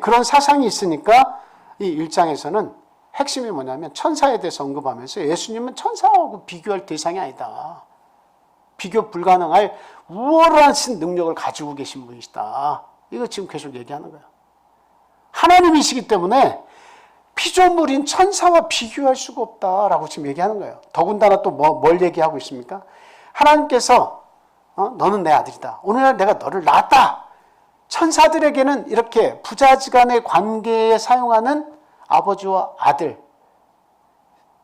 A: 그런 사상이 있으니까 이 1장에서는 핵심이 뭐냐면 천사에 대해서 언급하면서 예수님은 천사하고 비교할 대상이 아니다. 비교 불가능할 우월하신 능력을 가지고 계신 분이시다. 이거 지금 계속 얘기하는 거예요. 하나님이시기 때문에 피조물인 천사와 비교할 수가 없다라고 지금 얘기하는 거예요. 더군다나 또 뭘 얘기하고 있습니까? 하나님께서 너는 내 아들이다. 오늘날 내가 너를 낳았다. 천사들에게는 이렇게 부자지간의 관계에 사용하는 아버지와 아들,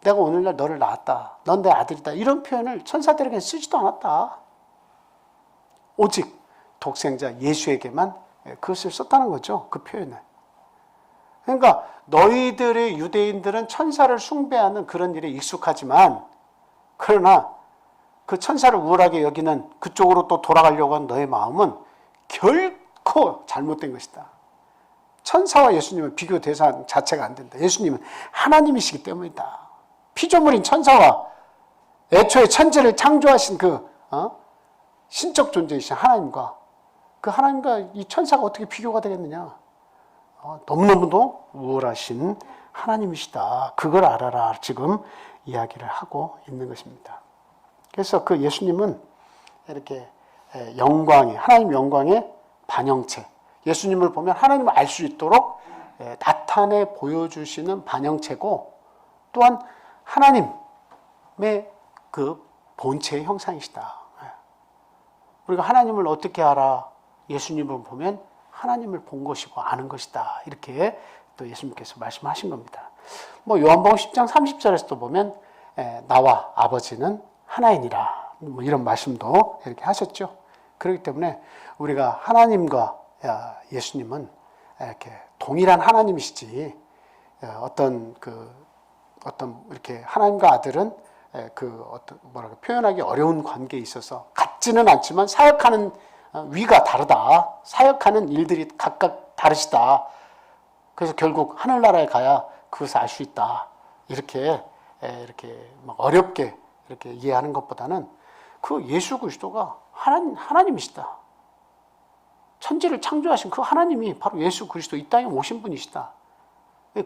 A: 내가 오늘날 너를 낳았다. 넌 내 아들이다. 이런 표현을 천사들에게는 쓰지도 않았다. 오직 독생자 예수에게만 그것을 썼다는 거죠. 그 표현을. 그러니까 너희들의 유대인들은 천사를 숭배하는 그런 일에 익숙하지만 그러나 그 천사를 우월하게 여기는 그쪽으로 또 돌아가려고 하는 너의 마음은 결코 잘못된 것이다. 천사와 예수님은 비교 대상 자체가 안 된다. 예수님은 하나님이시기 때문이다. 피조물인 천사와 애초에 천지를 창조하신 그 신적 존재이신 하나님과 그 하나님과 이 천사가 어떻게 비교가 되겠느냐. 너무너무도 우월하신 하나님이시다. 그걸 알아라. 지금 이야기를 하고 있는 것입니다. 그래서 그 예수님은 이렇게 영광의 하나님 영광의 반영체. 예수님을 보면 하나님을 알 수 있도록 나타내 보여주시는 반영체고 또한 하나님의 그 본체의 형상이시다. 우리가 하나님을 어떻게 알아? 예수님을 보면 하나님을 본 것이고 아는 것이다. 이렇게 또 예수님께서 말씀하신 겁니다. 요한복음 10장 30절에서도 보면 나와 아버지는 하나이니라. 이런 말씀도 이렇게 하셨죠. 그렇기 때문에 우리가 하나님과 예수님은 이렇게 동일한 하나님이시지 어떤 이렇게 하나님과 아들은 표현하기 어려운 관계에 있어서 같지는 않지만 사역하는 위가 다르다. 사역하는 일들이 각각 다르시다. 그래서 결국 하늘나라에 가야 그것을 알 수 있다. 이렇게 막 어렵게 이렇게 이해하는 것보다는 그 예수 그리스도가 하나님이시다. 천지를 창조하신 그 하나님이 바로 예수 그리스도 이 땅에 오신 분이시다.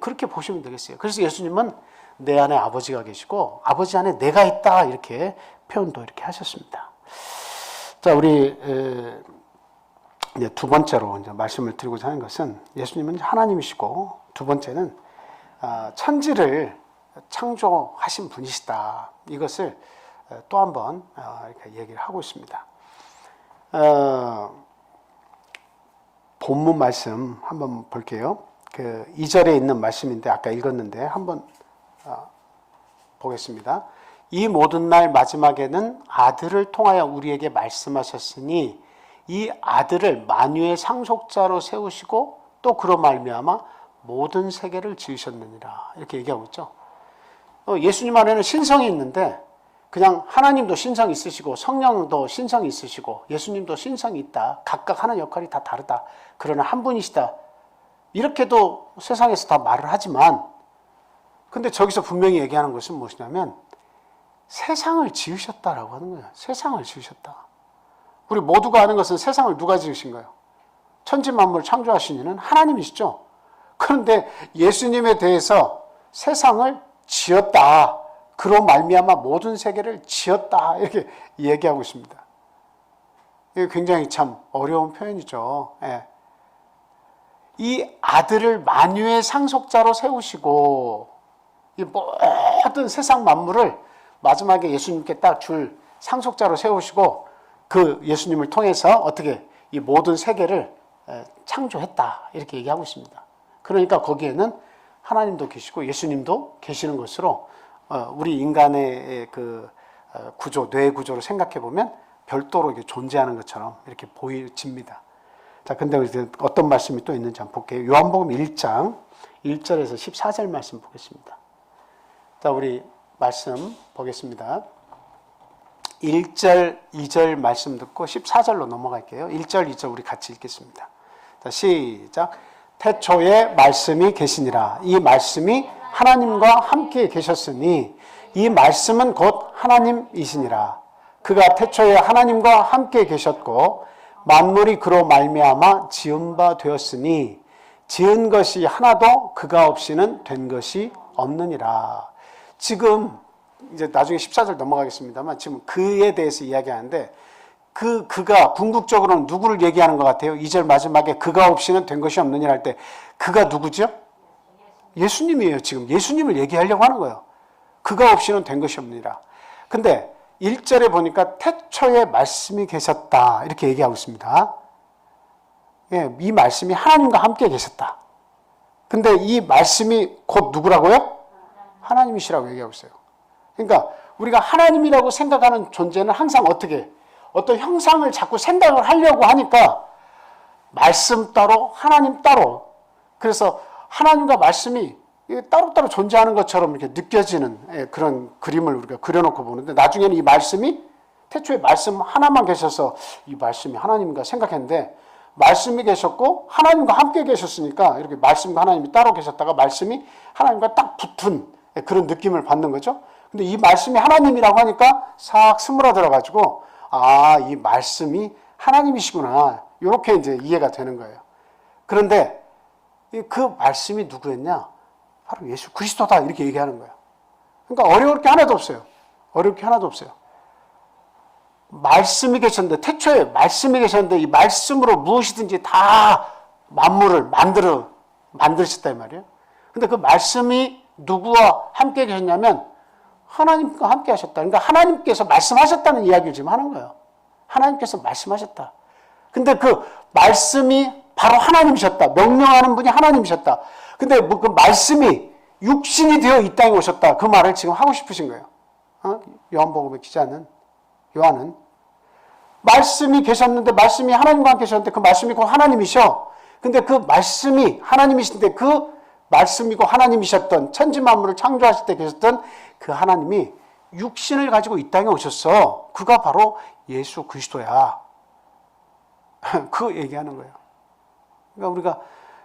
A: 그렇게 보시면 되겠어요. 그래서 예수님은 내 안에 아버지가 계시고 아버지 안에 내가 있다. 이렇게 표현도 이렇게 하셨습니다. 자, 우리 이제 두 번째로 이제 말씀을 드리고자 하는 것은 예수님은 하나님이시고 두 번째는 천지를 창조하신 분이시다. 이것을 또 한 번 이렇게 얘기를 하고 있습니다. 본문 말씀 한번 볼게요. 그 2절에 있는 말씀인데 아까 읽었는데 한번 보겠습니다. 이 모든 날 마지막에는 아들을 통하여 우리에게 말씀하셨으니 이 아들을 만유의 상속자로 세우시고 또 그로 말미암아 모든 세계를 지으셨느니라. 이렇게 얘기하고 있죠. 예수님 안에는 신성이 있는데 그냥 하나님도 신성이 있으시고 성령도 신성이 있으시고 예수님도 신성이 있다. 각각 하는 역할이 다 다르다. 그러나 한 분이시다. 이렇게도 세상에서 다 말을 하지만 근데 저기서 분명히 얘기하는 것은 무엇이냐면 세상을 지으셨다라고 하는 거예요. 세상을 지으셨다. 우리 모두가 아는 것은 세상을 누가 지으신 거예요? 천지 만물 창조하신 이는 하나님이시죠. 그런데 예수님에 대해서 세상을 지었다. 그로 말미암아 모든 세계를 지었다. 이렇게 얘기하고 있습니다. 이게 굉장히 참 어려운 표현이죠. 예. 이 아들을 만유의 상속자로 세우시고 이 모든 세상 만물을 마지막에 예수님께 딱 줄 상속자로 세우시고 그 예수님을 통해서 어떻게 이 모든 세계를 창조했다. 이렇게 얘기하고 있습니다. 그러니까 거기에는 하나님도 계시고 예수님도 계시는 것으로 우리 인간의 그 구조, 뇌 구조를 생각해 보면 별도로 이렇게 존재하는 것처럼 이렇게 보여집니다. 자, 근데 이제 어떤 말씀이 또 있는지 한번 볼게요. 요한복음 1장 1절에서 14절 말씀 보겠습니다. 자, 우리 말씀 보겠습니다. 1절, 2절 말씀 듣고 14절로 넘어갈게요. 1절, 2절 우리 같이 읽겠습니다. 자, 시작. 태초에 말씀이 계시니라. 이 말씀이 하나님과 함께 계셨으니 이 말씀은 곧 하나님이시니라. 그가 태초에 하나님과 함께 계셨고 만물이 그로 말미암아 지은 바 되었으니 지은 것이 하나도 그가 없이는 된 것이 없느니라. 지금 이제 나중에 14절 넘어가겠습니다만 지금 그에 대해서 이야기하는데 그가 궁극적으로는 누구를 얘기하는 것 같아요? 2절 마지막에 그가 없이는 된 것이 없느니라 할 때 그가 누구죠? 예수님이에요. 지금 예수님을 얘기하려고 하는 거예요. 그가 없이는 된 것이 없느니라. 근데 1절에 보니까 태초에 말씀이 계셨다. 이렇게 얘기하고 있습니다. 예, 이 말씀이 하나님과 함께 계셨다. 근데 이 말씀이 곧 누구라고요? 하나님이시라고 얘기하고 있어요. 그러니까 우리가 하나님이라고 생각하는 존재는 항상 어떻게 어떤 형상을 자꾸 생각을 하려고 하니까 말씀 따로 하나님 따로 그래서 하나님과 말씀이 따로따로 존재하는 것처럼 이렇게 느껴지는 그런 그림을 우리가 그려놓고 보는데 나중에는 이 말씀이 태초에 말씀 하나만 계셔서 이 말씀이 하나님인가 생각했는데 말씀이 계셨고 하나님과 함께 계셨으니까 이렇게 말씀과 하나님이 따로 계셨다가 말씀이 하나님과 딱 붙은 그런 느낌을 받는 거죠. 근데 이 말씀이 하나님이라고 하니까 싹 스물어들어가지고 이 말씀이 하나님이시구나 이렇게 이제 이해가 되는 거예요. 그런데 그 말씀이 누구였냐? 바로 예수 그리스도다 이렇게 얘기하는 거예요. 그러니까 어려울 게 하나도 없어요. 어려울 게 하나도 없어요. 말씀이 계셨는데 태초에 말씀이 계셨는데 이 말씀으로 무엇이든지 다 만물을 만드셨다 이 말이에요. 근데 그 말씀이 누구와 함께 계셨냐면 하나님과 함께 하셨다. 그러니까 하나님께서 말씀하셨다는 이야기를 지금 하는 거예요. 하나님께서 말씀하셨다. 근데 그 말씀이 바로 하나님이셨다. 명령하는 분이 하나님이셨다. 근데 그 말씀이 육신이 되어 이 땅에 오셨다. 그 말을 지금 하고 싶으신 거예요. 요한복음의 기자는 요한은 말씀이 계셨는데 말씀이 하나님과 함께 계셨는데 그 말씀이 곧 하나님이셔. 근데 그 말씀이 하나님이신데 그 말씀이고 하나님이셨던 천지 만물을 창조하실 때 계셨던 그 하나님이 육신을 가지고 이 땅에 오셨어. 그가 바로 예수 그리스도야. 그 얘기하는 거예요. 그러니까 우리가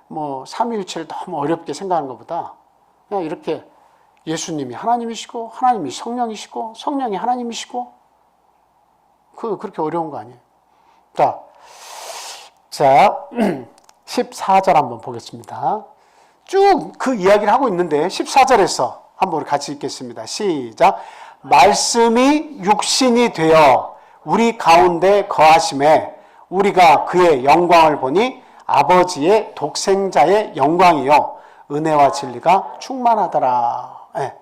A: 뭐 삼위일체를 너무 어렵게 생각하는 것보다 그냥 이렇게 예수님이 하나님이시고 하나님이 성령이시고 성령이 하나님이시고 그렇게 어려운 거 아니에요. 자 14절 한번 보겠습니다. 쭉 그 이야기를 하고 있는데 14절에서 한번 우리 같이 읽겠습니다. 시작. 말씀이 육신이 되어 우리 가운데 거하심에 우리가 그의 영광을 보니 아버지의 독생자의 영광이요 은혜와 진리가 충만하더라. 네.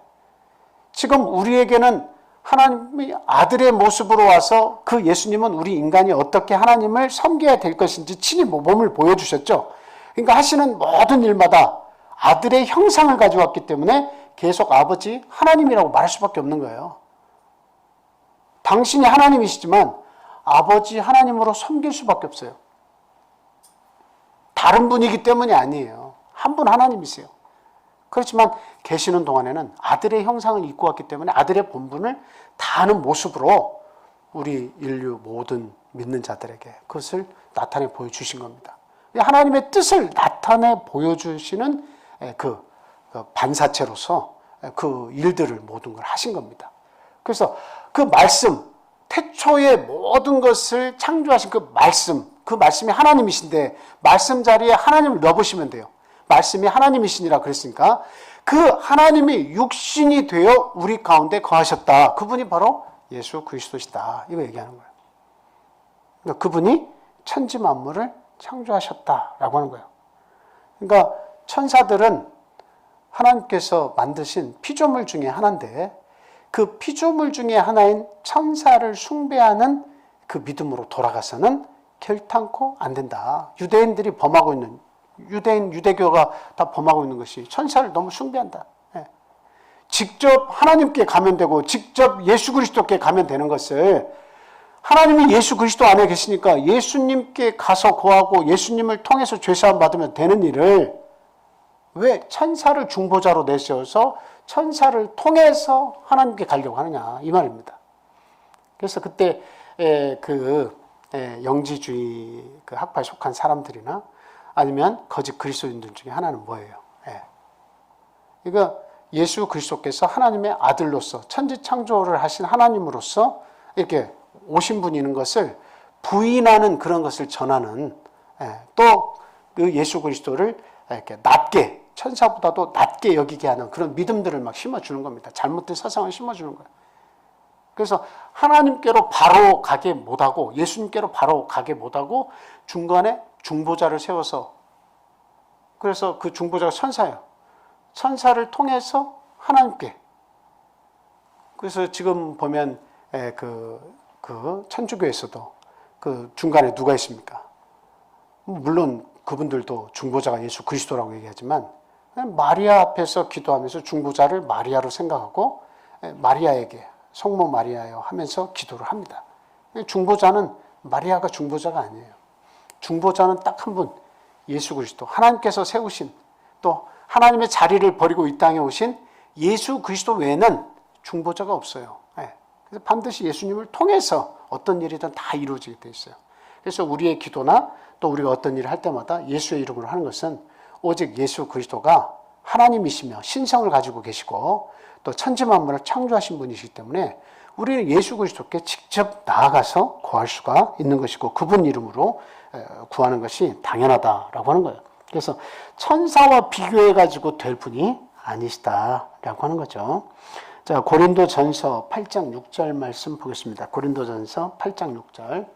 A: 지금 우리에게는 하나님이 아들의 모습으로 와서 그 예수님은 우리 인간이 어떻게 하나님을 섬겨야 될 것인지 친히 몸을 보여주셨죠. 그러니까 하시는 모든 일마다 아들의 형상을 가지고 왔기 때문에 계속 아버지 하나님이라고 말할 수밖에 없는 거예요. 당신이 하나님이시지만 아버지 하나님으로 섬길 수밖에 없어요. 다른 분이기 때문이 아니에요. 한 분 하나님이세요. 그렇지만 계시는 동안에는 아들의 형상을 입고 왔기 때문에 아들의 본분을 다하는 모습으로 우리 인류 모든 믿는 자들에게 그것을 나타내 보여주신 겁니다. 하나님의 뜻을 나타내 보여주시는 그 반사체로서 그 일들을 모든 걸 하신 겁니다. 그래서 그 말씀, 태초의 모든 것을 창조하신 그 말씀이 하나님이신데 말씀 자리에 하나님을 넣어보시면 돼요. 말씀이 하나님이시니라 그랬으니까 그 하나님이 육신이 되어 우리 가운데 거하셨다. 그분이 바로 예수 그리스도시다. 이거 얘기하는 거예요. 그러니까 그분이 천지 만물을 창조하셨다라고 하는 거예요. 그러니까 천사들은 하나님께서 만드신 피조물 중에 하나인데 그 피조물 중에 하나인 천사를 숭배하는 그 믿음으로 돌아가서는 결탄코 안 된다. 유대인들이 범하고 있는 유대교가 다 범하고 있는 것이 천사를 너무 숭배한다. 직접 하나님께 가면 되고 직접 예수 그리스도께 가면 되는 것을 하나님이 예수 그리스도 안에 계시니까 예수님께 가서 구하고 예수님을 통해서 죄사함 받으면 되는 일을 왜 천사를 중보자로 내세워서 천사를 통해서 하나님께 가려고 하느냐 이 말입니다. 그래서 그때 영지주의 그 학파에 속한 사람들이나 아니면 거짓 그리스도인들 중에 하나는 뭐예요? 그러니까 예수 그리스도께서 하나님의 아들로서 천지 창조를 하신 하나님으로서 이렇게 오신 분이는 것을 부인하는 그런 것을 전하는 또 그 예수 그리스도를 이렇게 낮게 천사보다도 낮게 여기게 하는 그런 믿음들을 막 심어주는 겁니다. 잘못된 사상을 심어주는 거예요. 그래서 하나님께로 바로 가게 못하고 예수님께로 바로 가게 못하고 중간에 중보자를 세워서 그래서 그 중보자가 천사예요. 천사를 통해서 하나님께 그래서 지금 보면 그 천주교에서도 그 중간에 누가 있습니까? 물론 그분들도 중보자가 예수 그리스도라고 얘기하지만 마리아 앞에서 기도하면서 중보자를 마리아로 생각하고 마리아에게 성모 마리아여 하면서 기도를 합니다. 중보자는 마리아가 중보자가 아니에요. 중보자는 딱 한 분, 예수 그리스도. 하나님께서 세우신 또 하나님의 자리를 버리고 이 땅에 오신 예수 그리스도 외에는 중보자가 없어요. 그래서 반드시 예수님을 통해서 어떤 일이든 다 이루어지게 돼 있어요. 그래서 우리의 기도나 또 우리가 어떤 일을 할 때마다 예수의 이름으로 하는 것은 오직 예수 그리스도가 하나님이시며 신성을 가지고 계시고 또 천지 만물을 창조하신 분이시기 때문에 우리는 예수 그리스도께 직접 나아가서 구할 수가 있는 것이고 그분 이름으로 구하는 것이 당연하다라고 하는 거예요. 그래서 천사와 비교해가지고 될 분이 아니시다라고 하는 거죠. 자, 고린도전서 8장 6절 말씀 보겠습니다. 고린도전서 8장 6절.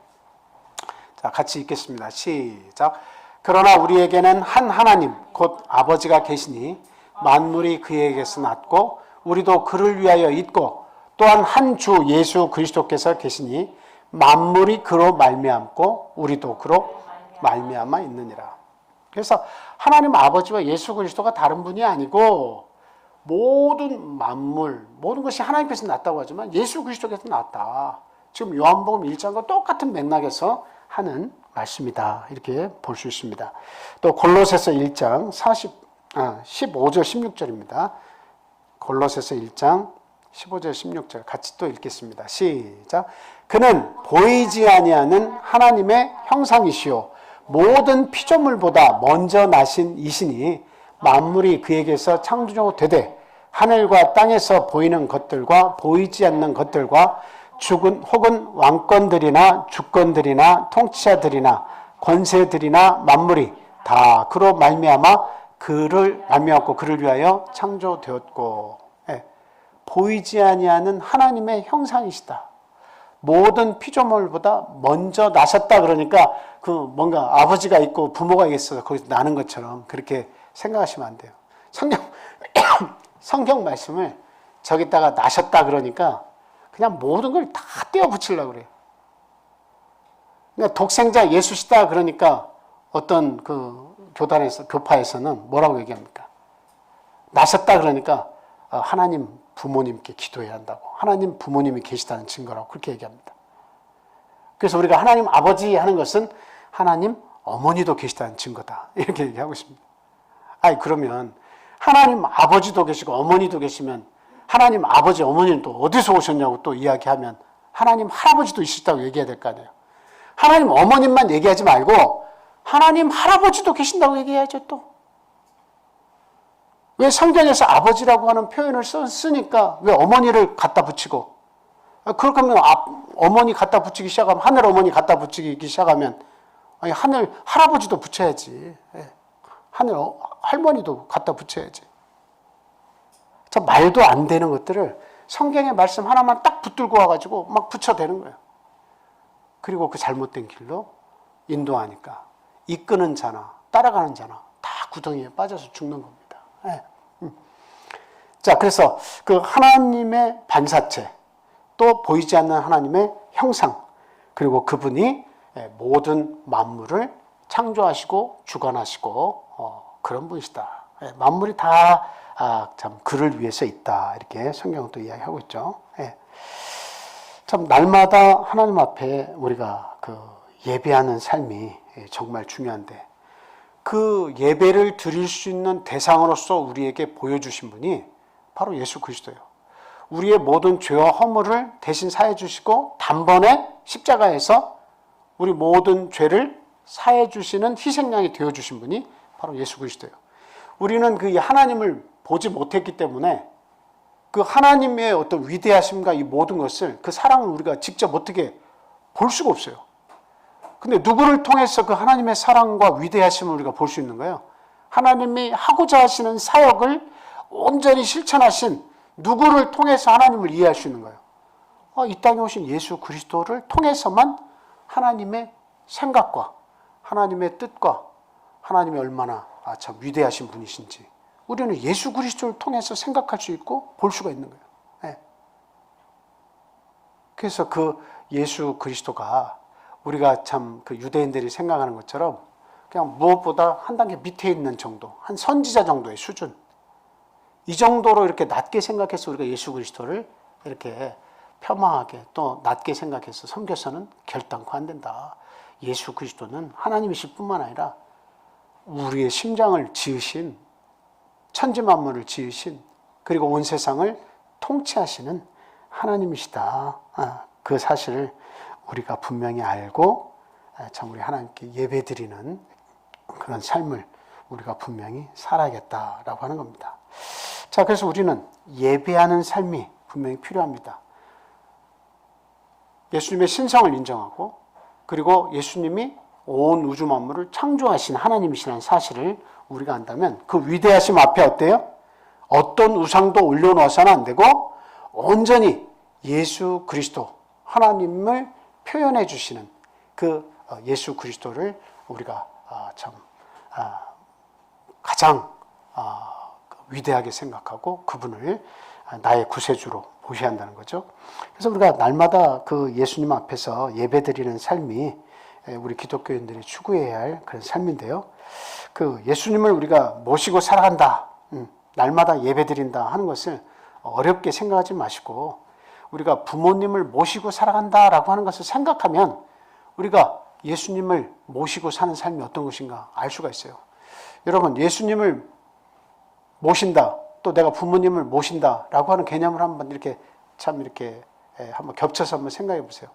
A: 자, 같이 읽겠습니다. 시작. 그러나 우리에게는 한 하나님 곧 아버지가 계시니 만물이 그에게서 났고 우리도 그를 위하여 있고 또한 한 주 예수 그리스도께서 계시니 만물이 그로 말미암고 우리도 그로 말미암아 있느니라. 그래서 하나님 아버지와 예수 그리스도가 다른 분이 아니고 모든 만물, 모든 것이 하나님께서 났다고 하지만 예수 그리스도께서 났다. 지금 요한복음 1장과 똑같은 맥락에서 하는 말씀이다. 이렇게 볼 수 있습니다. 또 골로새서 1장 15절 16절입니다. 골로새서 1장 15절 16절 같이 또 읽겠습니다. 시작. 그는 보이지 아니하는 하나님의 형상이시요 모든 피조물보다 먼저 나신 이시니 만물이 그에게서 창조되고 되되 하늘과 땅에서 보이는 것들과 보이지 않는 것들과 죽은 혹은 왕권들이나 주권들이나 통치자들이나 권세들이나 만물이 다 그로 말미암아 그를 말미암고 그를 위하여 창조되었고, 예. 보이지 아니하는 하나님의 형상이시다. 모든 피조물보다 먼저 나셨다. 그러니까 그 뭔가 아버지가 있고 부모가 있어서 거기서 나는 것처럼 그렇게 생각하시면 안 돼요. 성경 말씀을 저기다가 나셨다 그러니까 그냥 모든 걸 다 떼어 붙이려고 그래요. 그러니까 독생자 예수시다 그러니까 어떤 그 교파에서는 뭐라고 얘기합니까? 나셨다 그러니까 하나님 부모님께 기도해야 한다고. 하나님 부모님이 계시다는 증거라고 그렇게 얘기합니다. 그래서 우리가 하나님 아버지 하는 것은 하나님 어머니도 계시다는 증거다. 이렇게 얘기하고 있습니다. 아니 그러면 하나님 아버지도 계시고 어머니도 계시면 하나님 아버지 어머니는 또 어디서 오셨냐고 또 이야기하면 하나님 할아버지도 있었다고 얘기해야 될 거 아니에요. 하나님 어머님만 얘기하지 말고 하나님 할아버지도 계신다고 얘기해야죠 또. 왜 성경에서 아버지라고 하는 표현을 쓰니까 왜 어머니를 갖다 붙이고 그렇게 하면 어머니 갖다 붙이기 시작하면 하늘 어머니 갖다 붙이기 시작하면 아니 하늘 할아버지도 붙여야지. 하늘 할머니도 갖다 붙여야지. 참 말도 안 되는 것들을 성경의 말씀 하나만 딱 붙들고 와가지고 막 붙여대는 거예요. 그리고 그 잘못된 길로 인도하니까 이끄는 자나 따라가는 자나 다 구덩이에 빠져서 죽는 겁니다. 네. 자, 그래서 그 하나님의 반사체, 또 보이지 않는 하나님의 형상, 그리고 그분이 모든 만물을 창조하시고 주관하시고 그런 분이시다. 만물이 다 참 그를 위해서 있다. 이렇게 성경은 또 이야기하고 있죠. 참 날마다 하나님 앞에 우리가 그 예배하는 삶이 정말 중요한데 그 예배를 드릴 수 있는 대상으로서 우리에게 보여주신 분이 바로 예수 그리스도예요. 우리의 모든 죄와 허물을 대신 사해 주시고 단번에 십자가에서 우리 모든 죄를 사해 주시는 희생양이 되어 주신 분이 바로 예수 그리스도예요. 우리는 그 하나님을 보지 못했기 때문에 그 하나님의 어떤 위대하심과 이 모든 것을 그 사랑을 우리가 직접 어떻게 볼 수가 없어요. 근데 누구를 통해서 그 하나님의 사랑과 위대하심을 우리가 볼 수 있는 거예요? 하나님이 하고자 하시는 사역을 온전히 실천하신 누구를 통해서 하나님을 이해할 수 있는 거예요? 이 땅에 오신 예수 그리스도를 통해서만 하나님의 생각과 하나님의 뜻과 하나님이 얼마나 참 위대하신 분이신지 우리는 예수 그리스도를 통해서 생각할 수 있고 볼 수가 있는 거예요. 네. 그래서 그 예수 그리스도가 우리가 참 그 유대인들이 생각하는 것처럼 그냥 무엇보다 한 단계 밑에 있는 정도, 한 선지자 정도의 수준. 이 정도로 이렇게 낮게 생각해서 우리가 예수 그리스도를 이렇게 폄하하게 또 낮게 생각해서 섬겨서는 결단코 안 된다. 예수 그리스도는 하나님이실 뿐만 아니라 우리의 심장을 지으신 천지 만물을 지으신 그리고 온 세상을 통치하시는 하나님이시다. 그 사실을 우리가 분명히 알고 참 우리 하나님께 예배드리는 그런 삶을 우리가 분명히 살아야겠다라고 하는 겁니다. 자, 그래서 우리는 예배하는 삶이 분명히 필요합니다. 예수님의 신성을 인정하고 그리고 예수님이 온 우주 만물을 창조하신 하나님이시라는 사실을 우리가 안다면 그 위대하심 앞에 어때요? 어떤 우상도 올려놓아서는 안 되고 온전히 예수 그리스도 하나님을 표현해 주시는 그 예수 그리스도를 우리가 참 가장 위대하게 생각하고 그분을 나의 구세주로 모셔야 한다는 거죠. 그래서 우리가 날마다 그 예수님 앞에서 예배드리는 삶이 우리 기독교인들이 추구해야 할 그런 삶인데요. 그 예수님을 우리가 모시고 살아간다, 날마다 예배드린다 하는 것을 어렵게 생각하지 마시고 우리가 부모님을 모시고 살아간다라고 하는 것을 생각하면 우리가 예수님을 모시고 사는 삶이 어떤 것인가 알 수가 있어요. 여러분, 예수님을 모신다, 또 내가 부모님을 모신다라고 하는 개념을 한번 이렇게 참 이렇게 한번 겹쳐서 한번 생각해 보세요.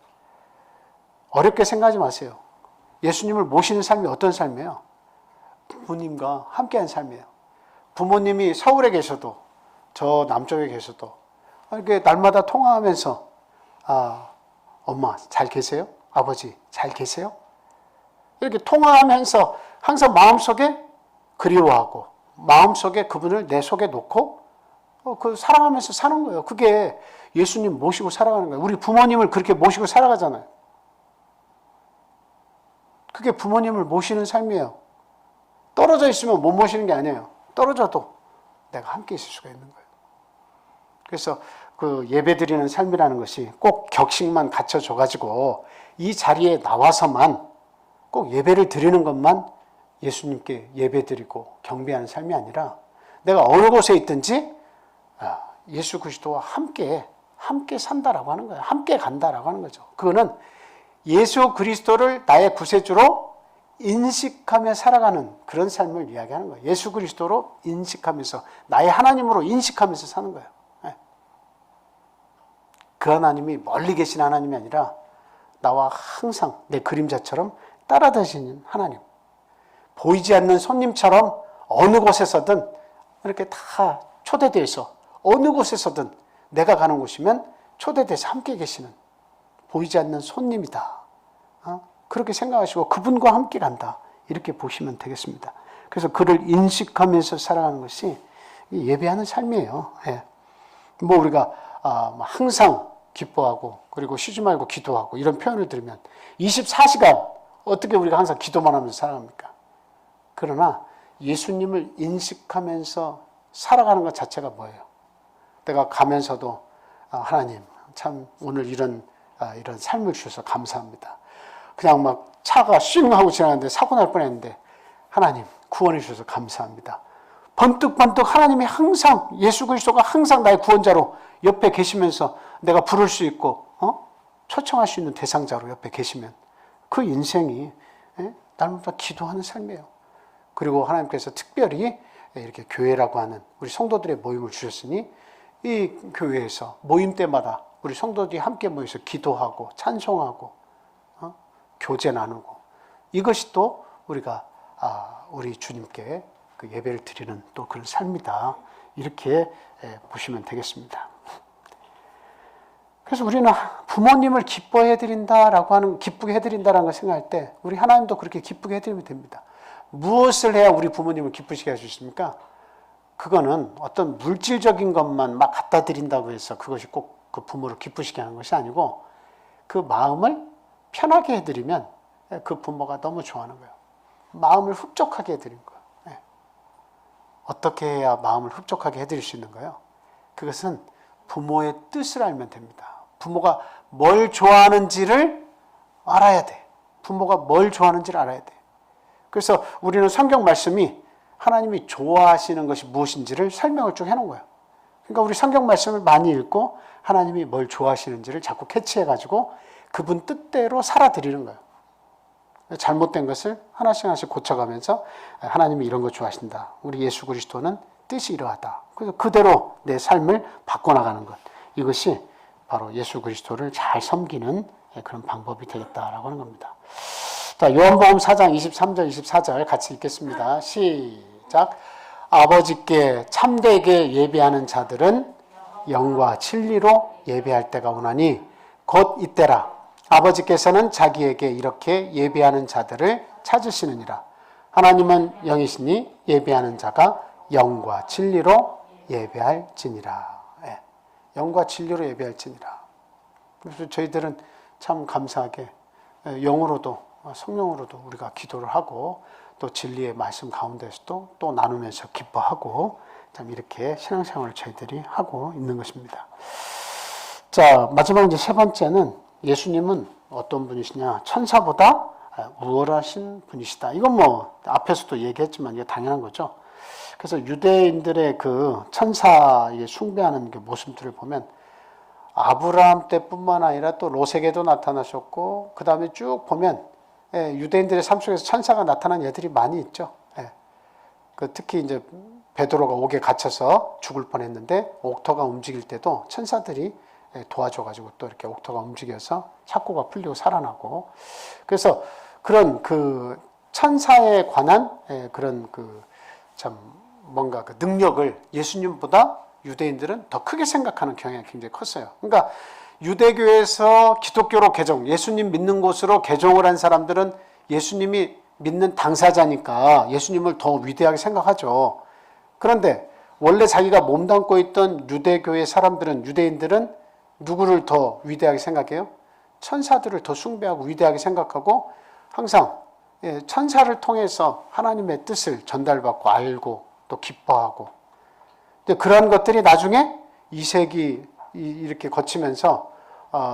A: 어렵게 생각하지 마세요. 예수님을 모시는 삶이 어떤 삶이에요? 부모님과 함께한 삶이에요. 부모님이 서울에 계셔도 저 남쪽에 계셔도 이렇게 날마다 통화하면서 엄마 잘 계세요? 아버지 잘 계세요? 이렇게 통화하면서 항상 마음속에 그리워하고 마음속에 그분을 내 속에 놓고 그 사랑하면서 사는 거예요. 그게 예수님 모시고 살아가는 거예요. 우리 부모님을 그렇게 모시고 살아가잖아요. 그게 부모님을 모시는 삶이에요. 떨어져 있으면 못 모시는 게 아니에요. 떨어져도 내가 함께 있을 수가 있는 거예요. 그래서 그 예배 드리는 삶이라는 것이 꼭 격식만 갖춰줘가지고 이 자리에 나와서만 꼭 예배를 드리는 것만 예수님께 예배 드리고 경배하는 삶이 아니라 내가 어느 곳에 있든지 예수 그리스도와 함께 산다라고 하는 거예요. 함께 간다라고 하는 거죠. 그거는 예수 그리스도를 나의 구세주로 인식하며 살아가는 그런 삶을 이야기하는 거예요. 예수 그리스도로 인식하면서 나의 하나님으로 인식하면서 사는 거예요. 그 하나님이 멀리 계신 하나님이 아니라 나와 항상 내 그림자처럼 따라다니시는 하나님. 보이지 않는 손님처럼 어느 곳에서든 이렇게 다 초대돼서 어느 곳에서든 내가 가는 곳이면 초대돼서 함께 계시는 보이지 않는 손님이다. 그렇게 생각하시고 그분과 함께 간다. 이렇게 보시면 되겠습니다. 그래서 그를 인식하면서 살아가는 것이 예배하는 삶이에요. 뭐 우리가 항상 기뻐하고 그리고 쉬지 말고 기도하고 이런 표현을 들으면 24시간 어떻게 우리가 항상 기도만 하면서 살아갑니까? 그러나 예수님을 인식하면서 살아가는 것 자체가 뭐예요? 내가 가면서도 하나님 참 오늘 이런 삶을 주셔서 감사합니다. 그냥 막 차가 쉥 하고 지나가는데 사고 날 뻔했는데 하나님 구원해 주셔서 감사합니다. 번뜩번뜩 하나님이 항상 예수 그리스도가 항상 나의 구원자로 옆에 계시면서 내가 부를 수 있고 초청할 수 있는 대상자로 옆에 계시면 그 인생이 날마다 기도하는 삶이에요. 그리고 하나님께서 특별히 이렇게 교회라고 하는 우리 성도들의 모임을 주셨으니 이 교회에서 모임 때마다 우리 성도들이 함께 모여서 기도하고 찬송하고 교제 나누고 이것이 또 우리가 우리 주님께 그 예배를 드리는 또 그런 삶이다. 이렇게 보시면 되겠습니다. 그래서 우리는 부모님을 기뻐해 드린다라고 하는 기쁘게 해 드린다라는 걸 생각할 때 우리 하나님도 그렇게 기쁘게 해 드리면 됩니다. 무엇을 해야 우리 부모님을 기쁘시게 할 수 있습니까? 그거는 어떤 물질적인 것만 막 갖다 드린다고 해서 그것이 꼭 그 부모를 기쁘시게 하는 것이 아니고 그 마음을 편하게 해드리면 그 부모가 너무 좋아하는 거예요. 마음을 흡족하게 해드린 거예요. 어떻게 해야 마음을 흡족하게 해드릴 수 있는 거예요? 그것은 부모의 뜻을 알면 됩니다. 부모가 뭘 좋아하는지를 알아야 돼. 부모가 뭘 좋아하는지를 알아야 돼. 그래서 우리는 성경 말씀이 하나님이 좋아하시는 것이 무엇인지를 설명을 쭉 해놓은 거예요. 그러니까 우리 성경 말씀을 많이 읽고 하나님이 뭘 좋아하시는지를 자꾸 캐치해가지고 그분 뜻대로 살아드리는 거예요. 잘못된 것을 하나씩 하나씩 고쳐가면서 하나님이 이런 거 좋아하신다. 우리 예수 그리스도는 뜻이 이러하다. 그래서 그대로 내 삶을 바꿔나가는 것. 이것이 바로 예수 그리스도를 잘 섬기는 그런 방법이 되겠다라고 하는 겁니다. 자, 요한복음 4장 23절 24절 같이 읽겠습니다. 시작. 아버지께 참되게 예배하는 자들은 영과 진리로 예배할 때가 오나니 곧 이때라. 아버지께서는 자기에게 이렇게 예배하는 자들을 찾으시느니라. 하나님은 영이시니 예배하는 자가 영과 진리로 예배할지니라. 영과 진리로 예배할지니라. 그래서 저희들은 참 감사하게 영으로도 성령으로도 우리가 기도를 하고 또 진리의 말씀 가운데서도 또 나누면서 기뻐하고 참 이렇게 신앙생활을 저희들이 하고 있는 것입니다. 자, 마지막 이제 세 번째는 예수님은 어떤 분이시냐? 천사보다 우월하신 분이시다. 이건 뭐 앞에서도 얘기했지만 이게 당연한 거죠. 그래서 유대인들의 그 천사의 숭배하는 그 모습들을 보면 아브라함 때뿐만 아니라 또 롯에게도 나타나셨고 그 다음에 쭉 보면 유대인들의 삶 속에서 천사가 나타난 예들이 많이 있죠. 그 특히 이제 베드로가 옥에 갇혀서 죽을 뻔했는데 옥터가 움직일 때도 천사들이 도와줘가지고 또 이렇게 옥터가 움직여서 착고가 풀리고 살아나고, 그래서 그런 그 천사에 관한 그런 그 참 뭔가 그 능력을 예수님보다 유대인들은 더 크게 생각하는 경향이 굉장히 컸어요. 그러니까 유대교에서 기독교로 개종, 예수님 믿는 곳으로 개종을 한 사람들은 예수님이 믿는 당사자니까 예수님을 더 위대하게 생각하죠. 그런데 원래 자기가 몸담고 있던 유대교의 사람들은, 유대인들은 누구를 더 위대하게 생각해요? 천사들을 더 숭배하고 위대하게 생각하고, 항상 천사를 통해서 하나님의 뜻을 전달받고 알고 또 기뻐하고, 근데 그런 것들이 나중에 2세기 이렇게 거치면서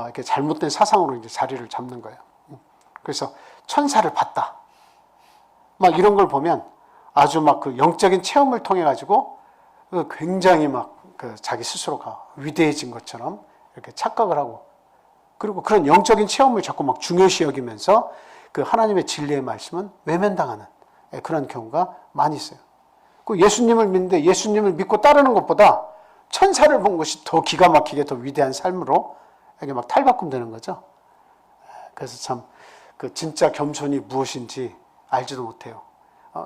A: 이렇게 잘못된 사상으로 이제 자리를 잡는 거예요. 그래서 천사를 봤다, 막 이런 걸 보면 아주 막 그 영적인 체험을 통해 가지고 굉장히 막 그 자기 스스로가 위대해진 것처럼 이렇게 착각을 하고, 그리고 그런 영적인 체험을 자꾸 막 중요시 여기면서 그 하나님의 진리의 말씀은 외면당하는 그런 경우가 많이 있어요. 그 예수님을 믿는데 예수님을 믿고 따르는 것보다 천사를 본 것이 더 기가 막히게 더 위대한 삶으로 이게 막 탈바꿈되는 거죠. 그래서 참 그 진짜 겸손이 무엇인지 알지도 못해요.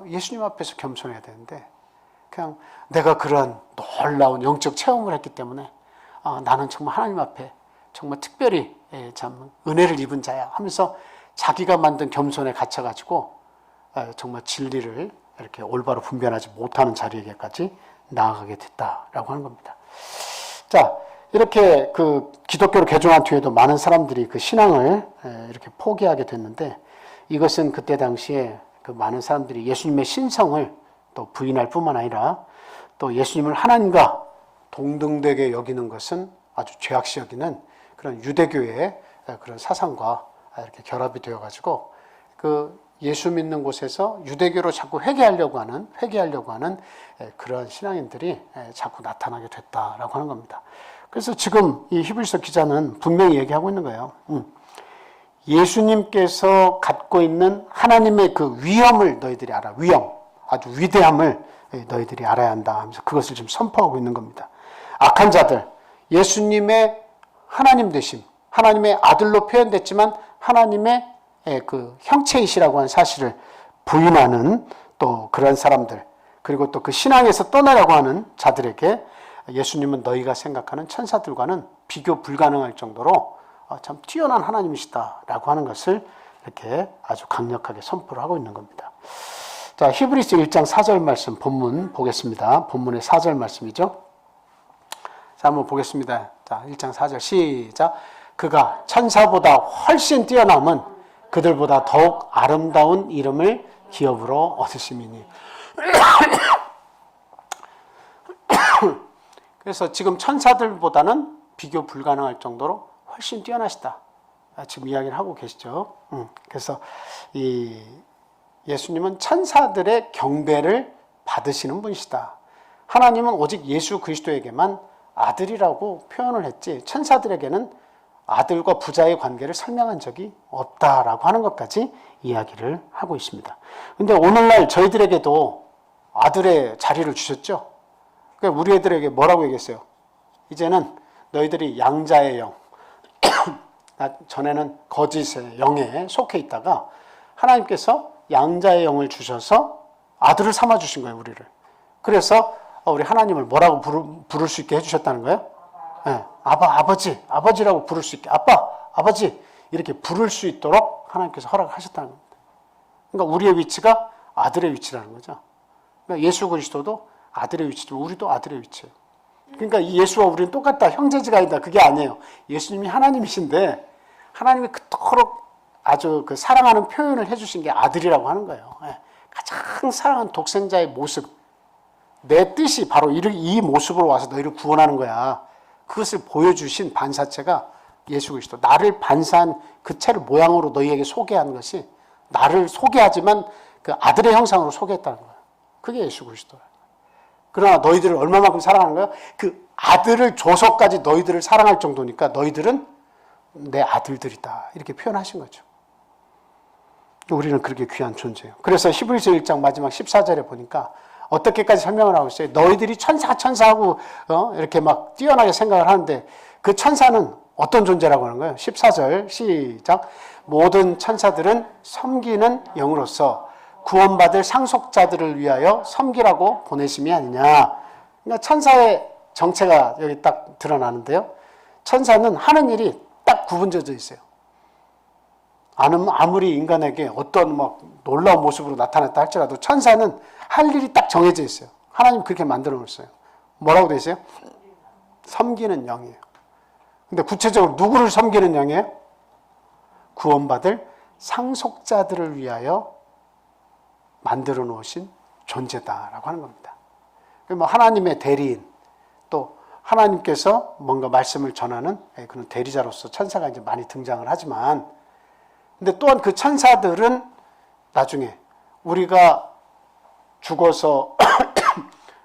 A: 예수님 앞에서 겸손해야 되는데 그냥 내가 그러한 놀라운 영적 체험을 했기 때문에 나는 정말 하나님 앞에 정말 특별히 참 은혜를 입은 자야 하면서 자기가 만든 겸손에 갇혀가지고 정말 진리를 이렇게 올바로 분별하지 못하는 자리에까지 나아가게 됐다라고 하는 겁니다. 자, 이렇게 그 기독교로 개종한 뒤에도 많은 사람들이 그 신앙을 이렇게 포기하게 됐는데, 이것은 그때 당시에 그 많은 사람들이 예수님의 신성을 또 부인할 뿐만 아니라 또 예수님을 하나님과 동등되게 여기는 것은 아주 죄악시 여기는 그런 유대교의 그런 사상과 이렇게 결합이 되어가지고 그 예수 믿는 곳에서 유대교로 자꾸 회개하려고 하는 그런 신앙인들이 자꾸 나타나게 됐다라고 하는 겁니다. 그래서 지금 이 히브리서 기자는 분명히 얘기하고 있는 거예요. 예수님께서 갖고 있는 하나님의 그 위엄을 너희들이 알아. 위엄, 아주 위대함을 너희들이 알아야 한다 하면서 그것을 지금 선포하고 있는 겁니다. 악한 자들, 예수님의 하나님 되심, 하나님의 아들로 표현됐지만 하나님의 그 형체이시라고 하는 사실을 부인하는 또 그런 사람들, 그리고 또 그 신앙에서 떠나려고 하는 자들에게 예수님은 너희가 생각하는 천사들과는 비교 불가능할 정도로 참 뛰어난 하나님이시다라고 하는 것을 이렇게 아주 강력하게 선포를 하고 있는 겁니다. 자, 히브리서 1장 4절 말씀 본문 보겠습니다. 본문의 4절 말씀이죠. 자, 한번 보겠습니다. 자, 1장 4절 시작. 그가 천사보다 훨씬 뛰어남은 그들보다 더욱 아름다운 이름을 기업으로 얻으심이니. 그래서 지금 천사들보다는 비교 불가능할 정도로 훨씬 뛰어나시다, 지금 이야기를 하고 계시죠. 그래서 이 예수님은 천사들의 경배를 받으시는 분이시다. 하나님은 오직 예수 그리스도에게만 아들이라고 표현을 했지 천사들에게는 아들과 부자의 관계를 설명한 적이 없다라고 하는 것까지 이야기를 하고 있습니다. 그런데 오늘날 저희들에게도 아들의 자리를 주셨죠. 그러니까 우리 애들에게 뭐라고 얘기했어요? 이제는 너희들이 양자의 영, 전에는 거짓의 영에 속해 있다가 하나님께서 양자의 영을 주셔서 아들을 삼아 주신 거예요, 우리를. 그래서 우리 하나님을 뭐라고 부를 수 있게 해주셨다는 거예요? 네, 아버지라고 부를 수 있게, 아빠, 아버지 이렇게 부를 수 있도록 하나님께서 허락하셨다는 겁니다. 그러니까 우리의 위치가 아들의 위치라는 거죠. 그러니까 예수 그리스도도 아들의 위치죠. 우리도 아들의 위치예요. 그러니까 이 예수와 우리는 똑같다, 형제지가 아니다, 그게 아니에요. 예수님이 하나님이신데 하나님이 그토록 아주 그 사랑하는 표현을 해주신 게 아들이라고 하는 거예요. 가장 사랑하는 독생자의 모습, 내 뜻이 바로 이 모습으로 와서 너희를 구원하는 거야. 그것을 보여주신 반사체가 예수 그리스도. 나를 반사한 그 채를 모양으로 너희에게 소개한 것이, 나를 소개하지만 그 아들의 형상으로 소개했다는 거야. 그게 예수 그리스도야. 그러나 너희들을 얼마만큼 사랑하는 거야? 그 아들을 줘서까지 너희들을 사랑할 정도니까 너희들은 내 아들들이다, 이렇게 표현하신 거죠. 우리는 그렇게 귀한 존재예요. 그래서 히브리서 1장 마지막 14절에 보니까 어떻게까지 설명을 하고 있어요? 너희들이 천사하고 이렇게 막 뛰어나게 생각을 하는데 그 천사는 어떤 존재라고 하는 거예요? 14절 시작. 모든 천사들은 섬기는 영으로서 구원받을 상속자들을 위하여 섬기라고 보내심이 아니냐. 그러니까 천사의 정체가 여기 딱 드러나는데요. 천사는 하는 일이 딱 구분져져 있어요. 아무리 인간에게 어떤 막 놀라운 모습으로 나타났다 할지라도 천사는 할 일이 딱 정해져 있어요. 하나님 그렇게 만들어 놓으셨어요. 뭐라고 되어 있어요? 섬기는 영이에요. 근데 구체적으로 누구를 섬기는 영이에요? 구원받을 상속자들을 위하여 만들어 놓으신 존재다라고 하는 겁니다. 뭐 하나님의 대리인, 또 하나님께서 뭔가 말씀을 전하는 그런 대리자로서 천사가 이제 많이 등장을 하지만, 근데 또한 그 천사들은 나중에 우리가 죽어서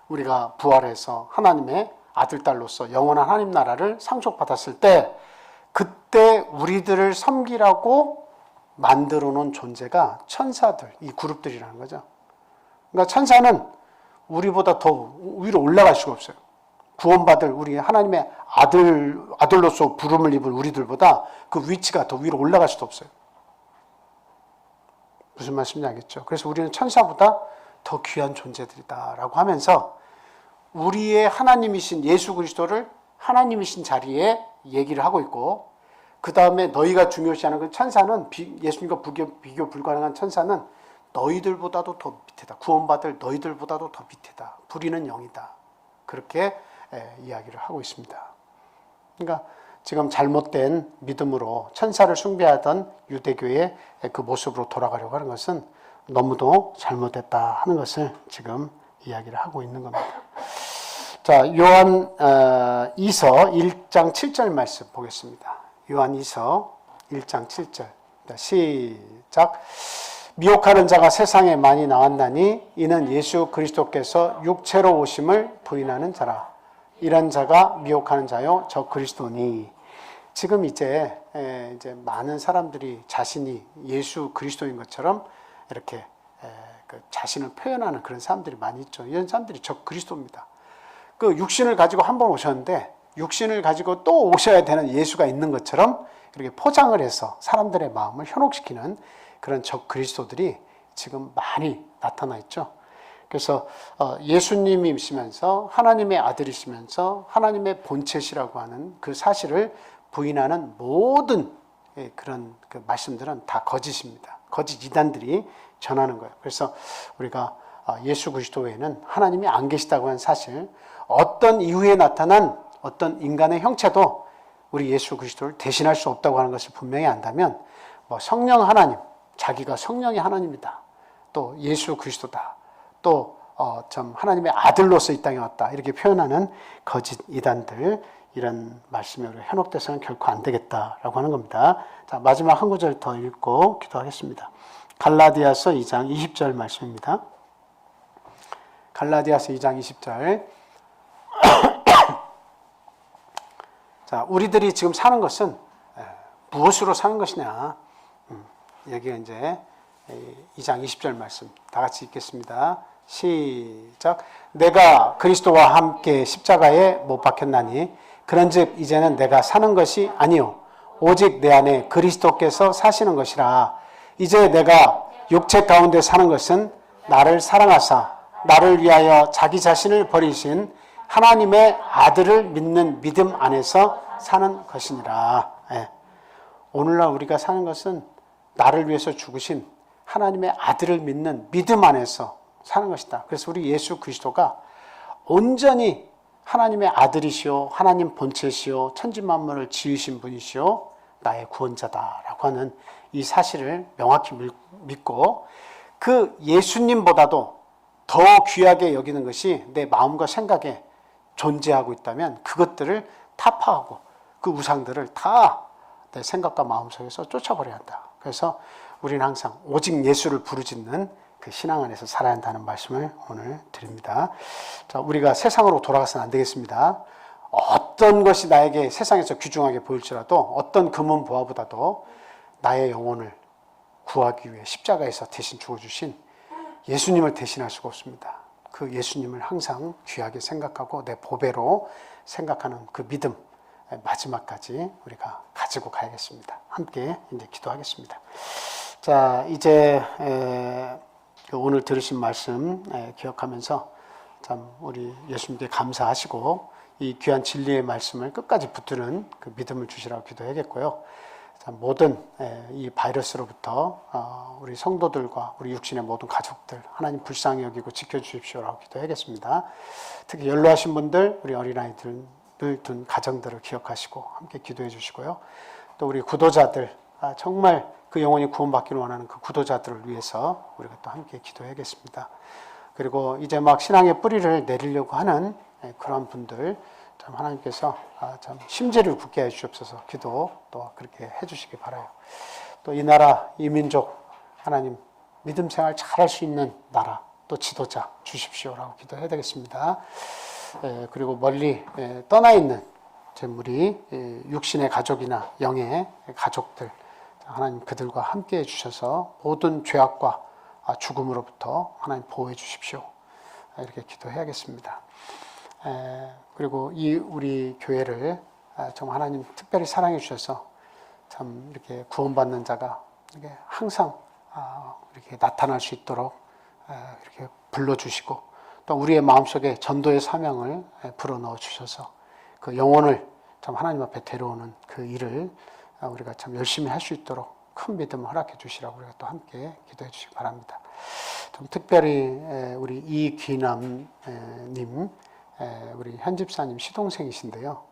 A: 우리가 부활해서 하나님의 아들, 딸로서 영원한 하나님 나라를 상속받았을 때 그때 우리들을 섬기라고 만들어 놓은 존재가 천사들, 이 그룹들이라는 거죠. 그러니까 천사는 우리보다 더 위로 올라갈 수가 없어요. 구원받을 우리 하나님의 아들로서 부름을 입을 우리들보다 그 위치가 더 위로 올라갈 수도 없어요. 무슨 말씀인지 알겠죠? 그래서 우리는 천사보다 더 귀한 존재들이다라고 하면서 우리의 하나님이신 예수 그리스도를 하나님이신 자리에 얘기를 하고 있고, 그 다음에 너희가 중요시하는 그 천사는 예수님과 비교 불가능한 천사는 너희들보다도 더 밑에다. 구원받을 너희들보다도 더 밑에다. 부리는 영이다. 그렇게 이야기를 하고 있습니다. 그러니까 지금 잘못된 믿음으로 천사를 숭배하던 유대교의 그 모습으로 돌아가려고 하는 것은 너무도 잘못됐다 하는 것을 지금 이야기를 하고 있는 겁니다. 자, 요한 2서 1장 7절 말씀 보겠습니다. 요한 2서 1장 7절 시작. 미혹하는 자가 세상에 많이 나왔나니 이는 예수 그리스도께서 육체로 오심을 부인하는 자라. 이런 자가 미혹하는 자요 저 그리스도니. 지금 이제 많은 사람들이 자신이 예수 그리스도인 것처럼 이렇게 그 자신을 표현하는 그런 사람들이 많이 있죠. 이런 사람들이 저 그리스도입니다. 그 육신을 가지고 한 번 오셨는데 육신을 가지고 또 오셔야 되는 예수가 있는 것처럼 이렇게 포장을 해서 사람들의 마음을 현혹시키는 그런 적 그리스도들이 지금 많이 나타나 있죠. 그래서 예수님이시면서 하나님의 아들이시면서 하나님의 본체시라고 하는 그 사실을 부인하는 모든 그런 그 말씀들은 다 거짓입니다. 거짓 이단들이 전하는 거예요. 그래서 우리가 예수 그리스도 외에는 하나님이 안 계시다고 하는 사실, 어떤 이후에 나타난 어떤 인간의 형체도 우리 예수 그리스도를 대신할 수 없다고 하는 것을 분명히 안다면, 뭐 성령 하나님, 자기가 성령의 하나님이다, 또 예수 그리스도다, 또 참 하나님의 아들로서 이 땅에 왔다, 이렇게 표현하는 거짓 이단들, 이런 말씀에 현혹돼서는 결코 안 되겠다라고 하는 겁니다. 자, 마지막 한 구절 더 읽고 기도하겠습니다. 갈라디아서 2장 20절 말씀입니다. 갈라디아서 2장 20절. 자, 우리들이 지금 사는 것은 무엇으로 사는 것이냐. 여기가 이제 2장 20절 말씀 다 같이 읽겠습니다. 시작. 내가 그리스도와 함께 십자가에 못 박혔나니 그런즉 이제는 내가 사는 것이 아니요 오직 내 안에 그리스도께서 사시는 것이라. 이제 내가 육체 가운데 사는 것은 나를 사랑하사 나를 위하여 자기 자신을 버리신 하나님의 아들을 믿는 믿음 안에서 사는 것이니라. 오늘날 우리가 사는 것은 나를 위해서 죽으신 하나님의 아들을 믿는 믿음 안에서 사는 것이다. 그래서 우리 예수 그리스도가 온전히 하나님의 아들이시오, 하나님 본체시오, 천지만물을 지으신 분이시오, 나의 구원자다라고 하는 이 사실을 명확히 믿고 그 예수님보다도 더 귀하게 여기는 것이 내 마음과 생각에 존재하고 있다면 그것들을 타파하고 그 우상들을 다 내 생각과 마음속에서 쫓아버려야 한다. 그래서 우리는 항상 오직 예수를 부르짖는 그 신앙 안에서 살아야 한다는 말씀을 오늘 드립니다. 자, 우리가 세상으로 돌아가서는 안 되겠습니다. 어떤 것이 나에게 세상에서 귀중하게 보일지라도 어떤 금은 보화보다도 나의 영혼을 구하기 위해 십자가에서 대신 죽어주신 예수님을 대신할 수가 없습니다. 그 예수님을 항상 귀하게 생각하고 내 보배로 생각하는 그 믿음, 마지막까지 우리가 가지고 가야겠습니다. 함께 이제 기도하겠습니다. 자, 이제 오늘 들으신 말씀 기억하면서 참 우리 예수님께 감사하시고 이 귀한 진리의 말씀을 끝까지 붙드는 그 믿음을 주시라고 기도해야겠고요. 참 모든 이 바이러스로부터 우리 성도들과 우리 육신의 모든 가족들 하나님 불쌍히 여기고 지켜주십시오라고 기도하겠습니다. 특히 연로하신 분들, 우리 어린아이들 둔 가정들을 기억하시고 함께 기도해 주시고요. 또 우리 구도자들, 정말 그 영혼이 구원받기를 원하는 그 구도자들을 위해서 우리가 또 함께 기도해야겠습니다. 그리고 이제 막 신앙의 뿌리를 내리려고 하는 그런 분들, 참 하나님께서 참 심지를 굳게 해 주시옵소서. 기도 또 그렇게 해 주시기 바라요. 또 이 나라, 이 민족 하나님 믿음 생활 잘할 수 있는 나라, 또 지도자 주십시오라고 기도해야 되겠습니다. 그리고 멀리 떠나 있는 우리 육신의 가족이나 영의 가족들, 하나님 그들과 함께 해주셔서 모든 죄악과 죽음으로부터 하나님 보호해 주십시오. 이렇게 기도해야겠습니다. 그리고 이 우리 교회를 정말 하나님 특별히 사랑해 주셔서 참 이렇게 구원받는 자가 이렇게 항상 이렇게 나타날 수 있도록 이렇게 불러주시고 또 우리의 마음속에 전도의 사명을 불어넣어 주셔서 그 영혼을 참 하나님 앞에 데려오는 그 일을 우리가 참 열심히 할 수 있도록 큰 믿음을 허락해 주시라고 우리가 또 함께 기도해 주시기 바랍니다. 좀 특별히 우리 이귀남님, 우리 현 집사님 시동생이신데요.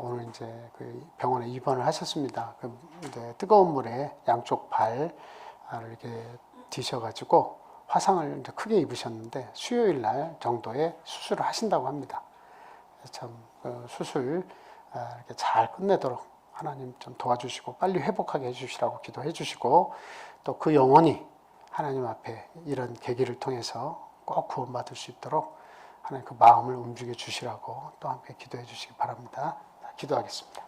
A: 오늘 이제 그 병원에 입원을 하셨습니다. 그 이제 뜨거운 물에 양쪽 발을 이렇게 디셔가지고 화상을 이제 크게 입으셨는데 수요일 날 정도에 수술을 하신다고 합니다. 참 수술 이렇게 잘 끝내도록 하나님 좀 도와주시고 빨리 회복하게 해주시라고 기도해 주시고 또 그 영혼이 하나님 앞에 이런 계기를 통해서 꼭 구원받을 수 있도록 하나님 그 마음을 움직여 주시라고 또 함께 기도해 주시기 바랍니다. 기도하겠습니다.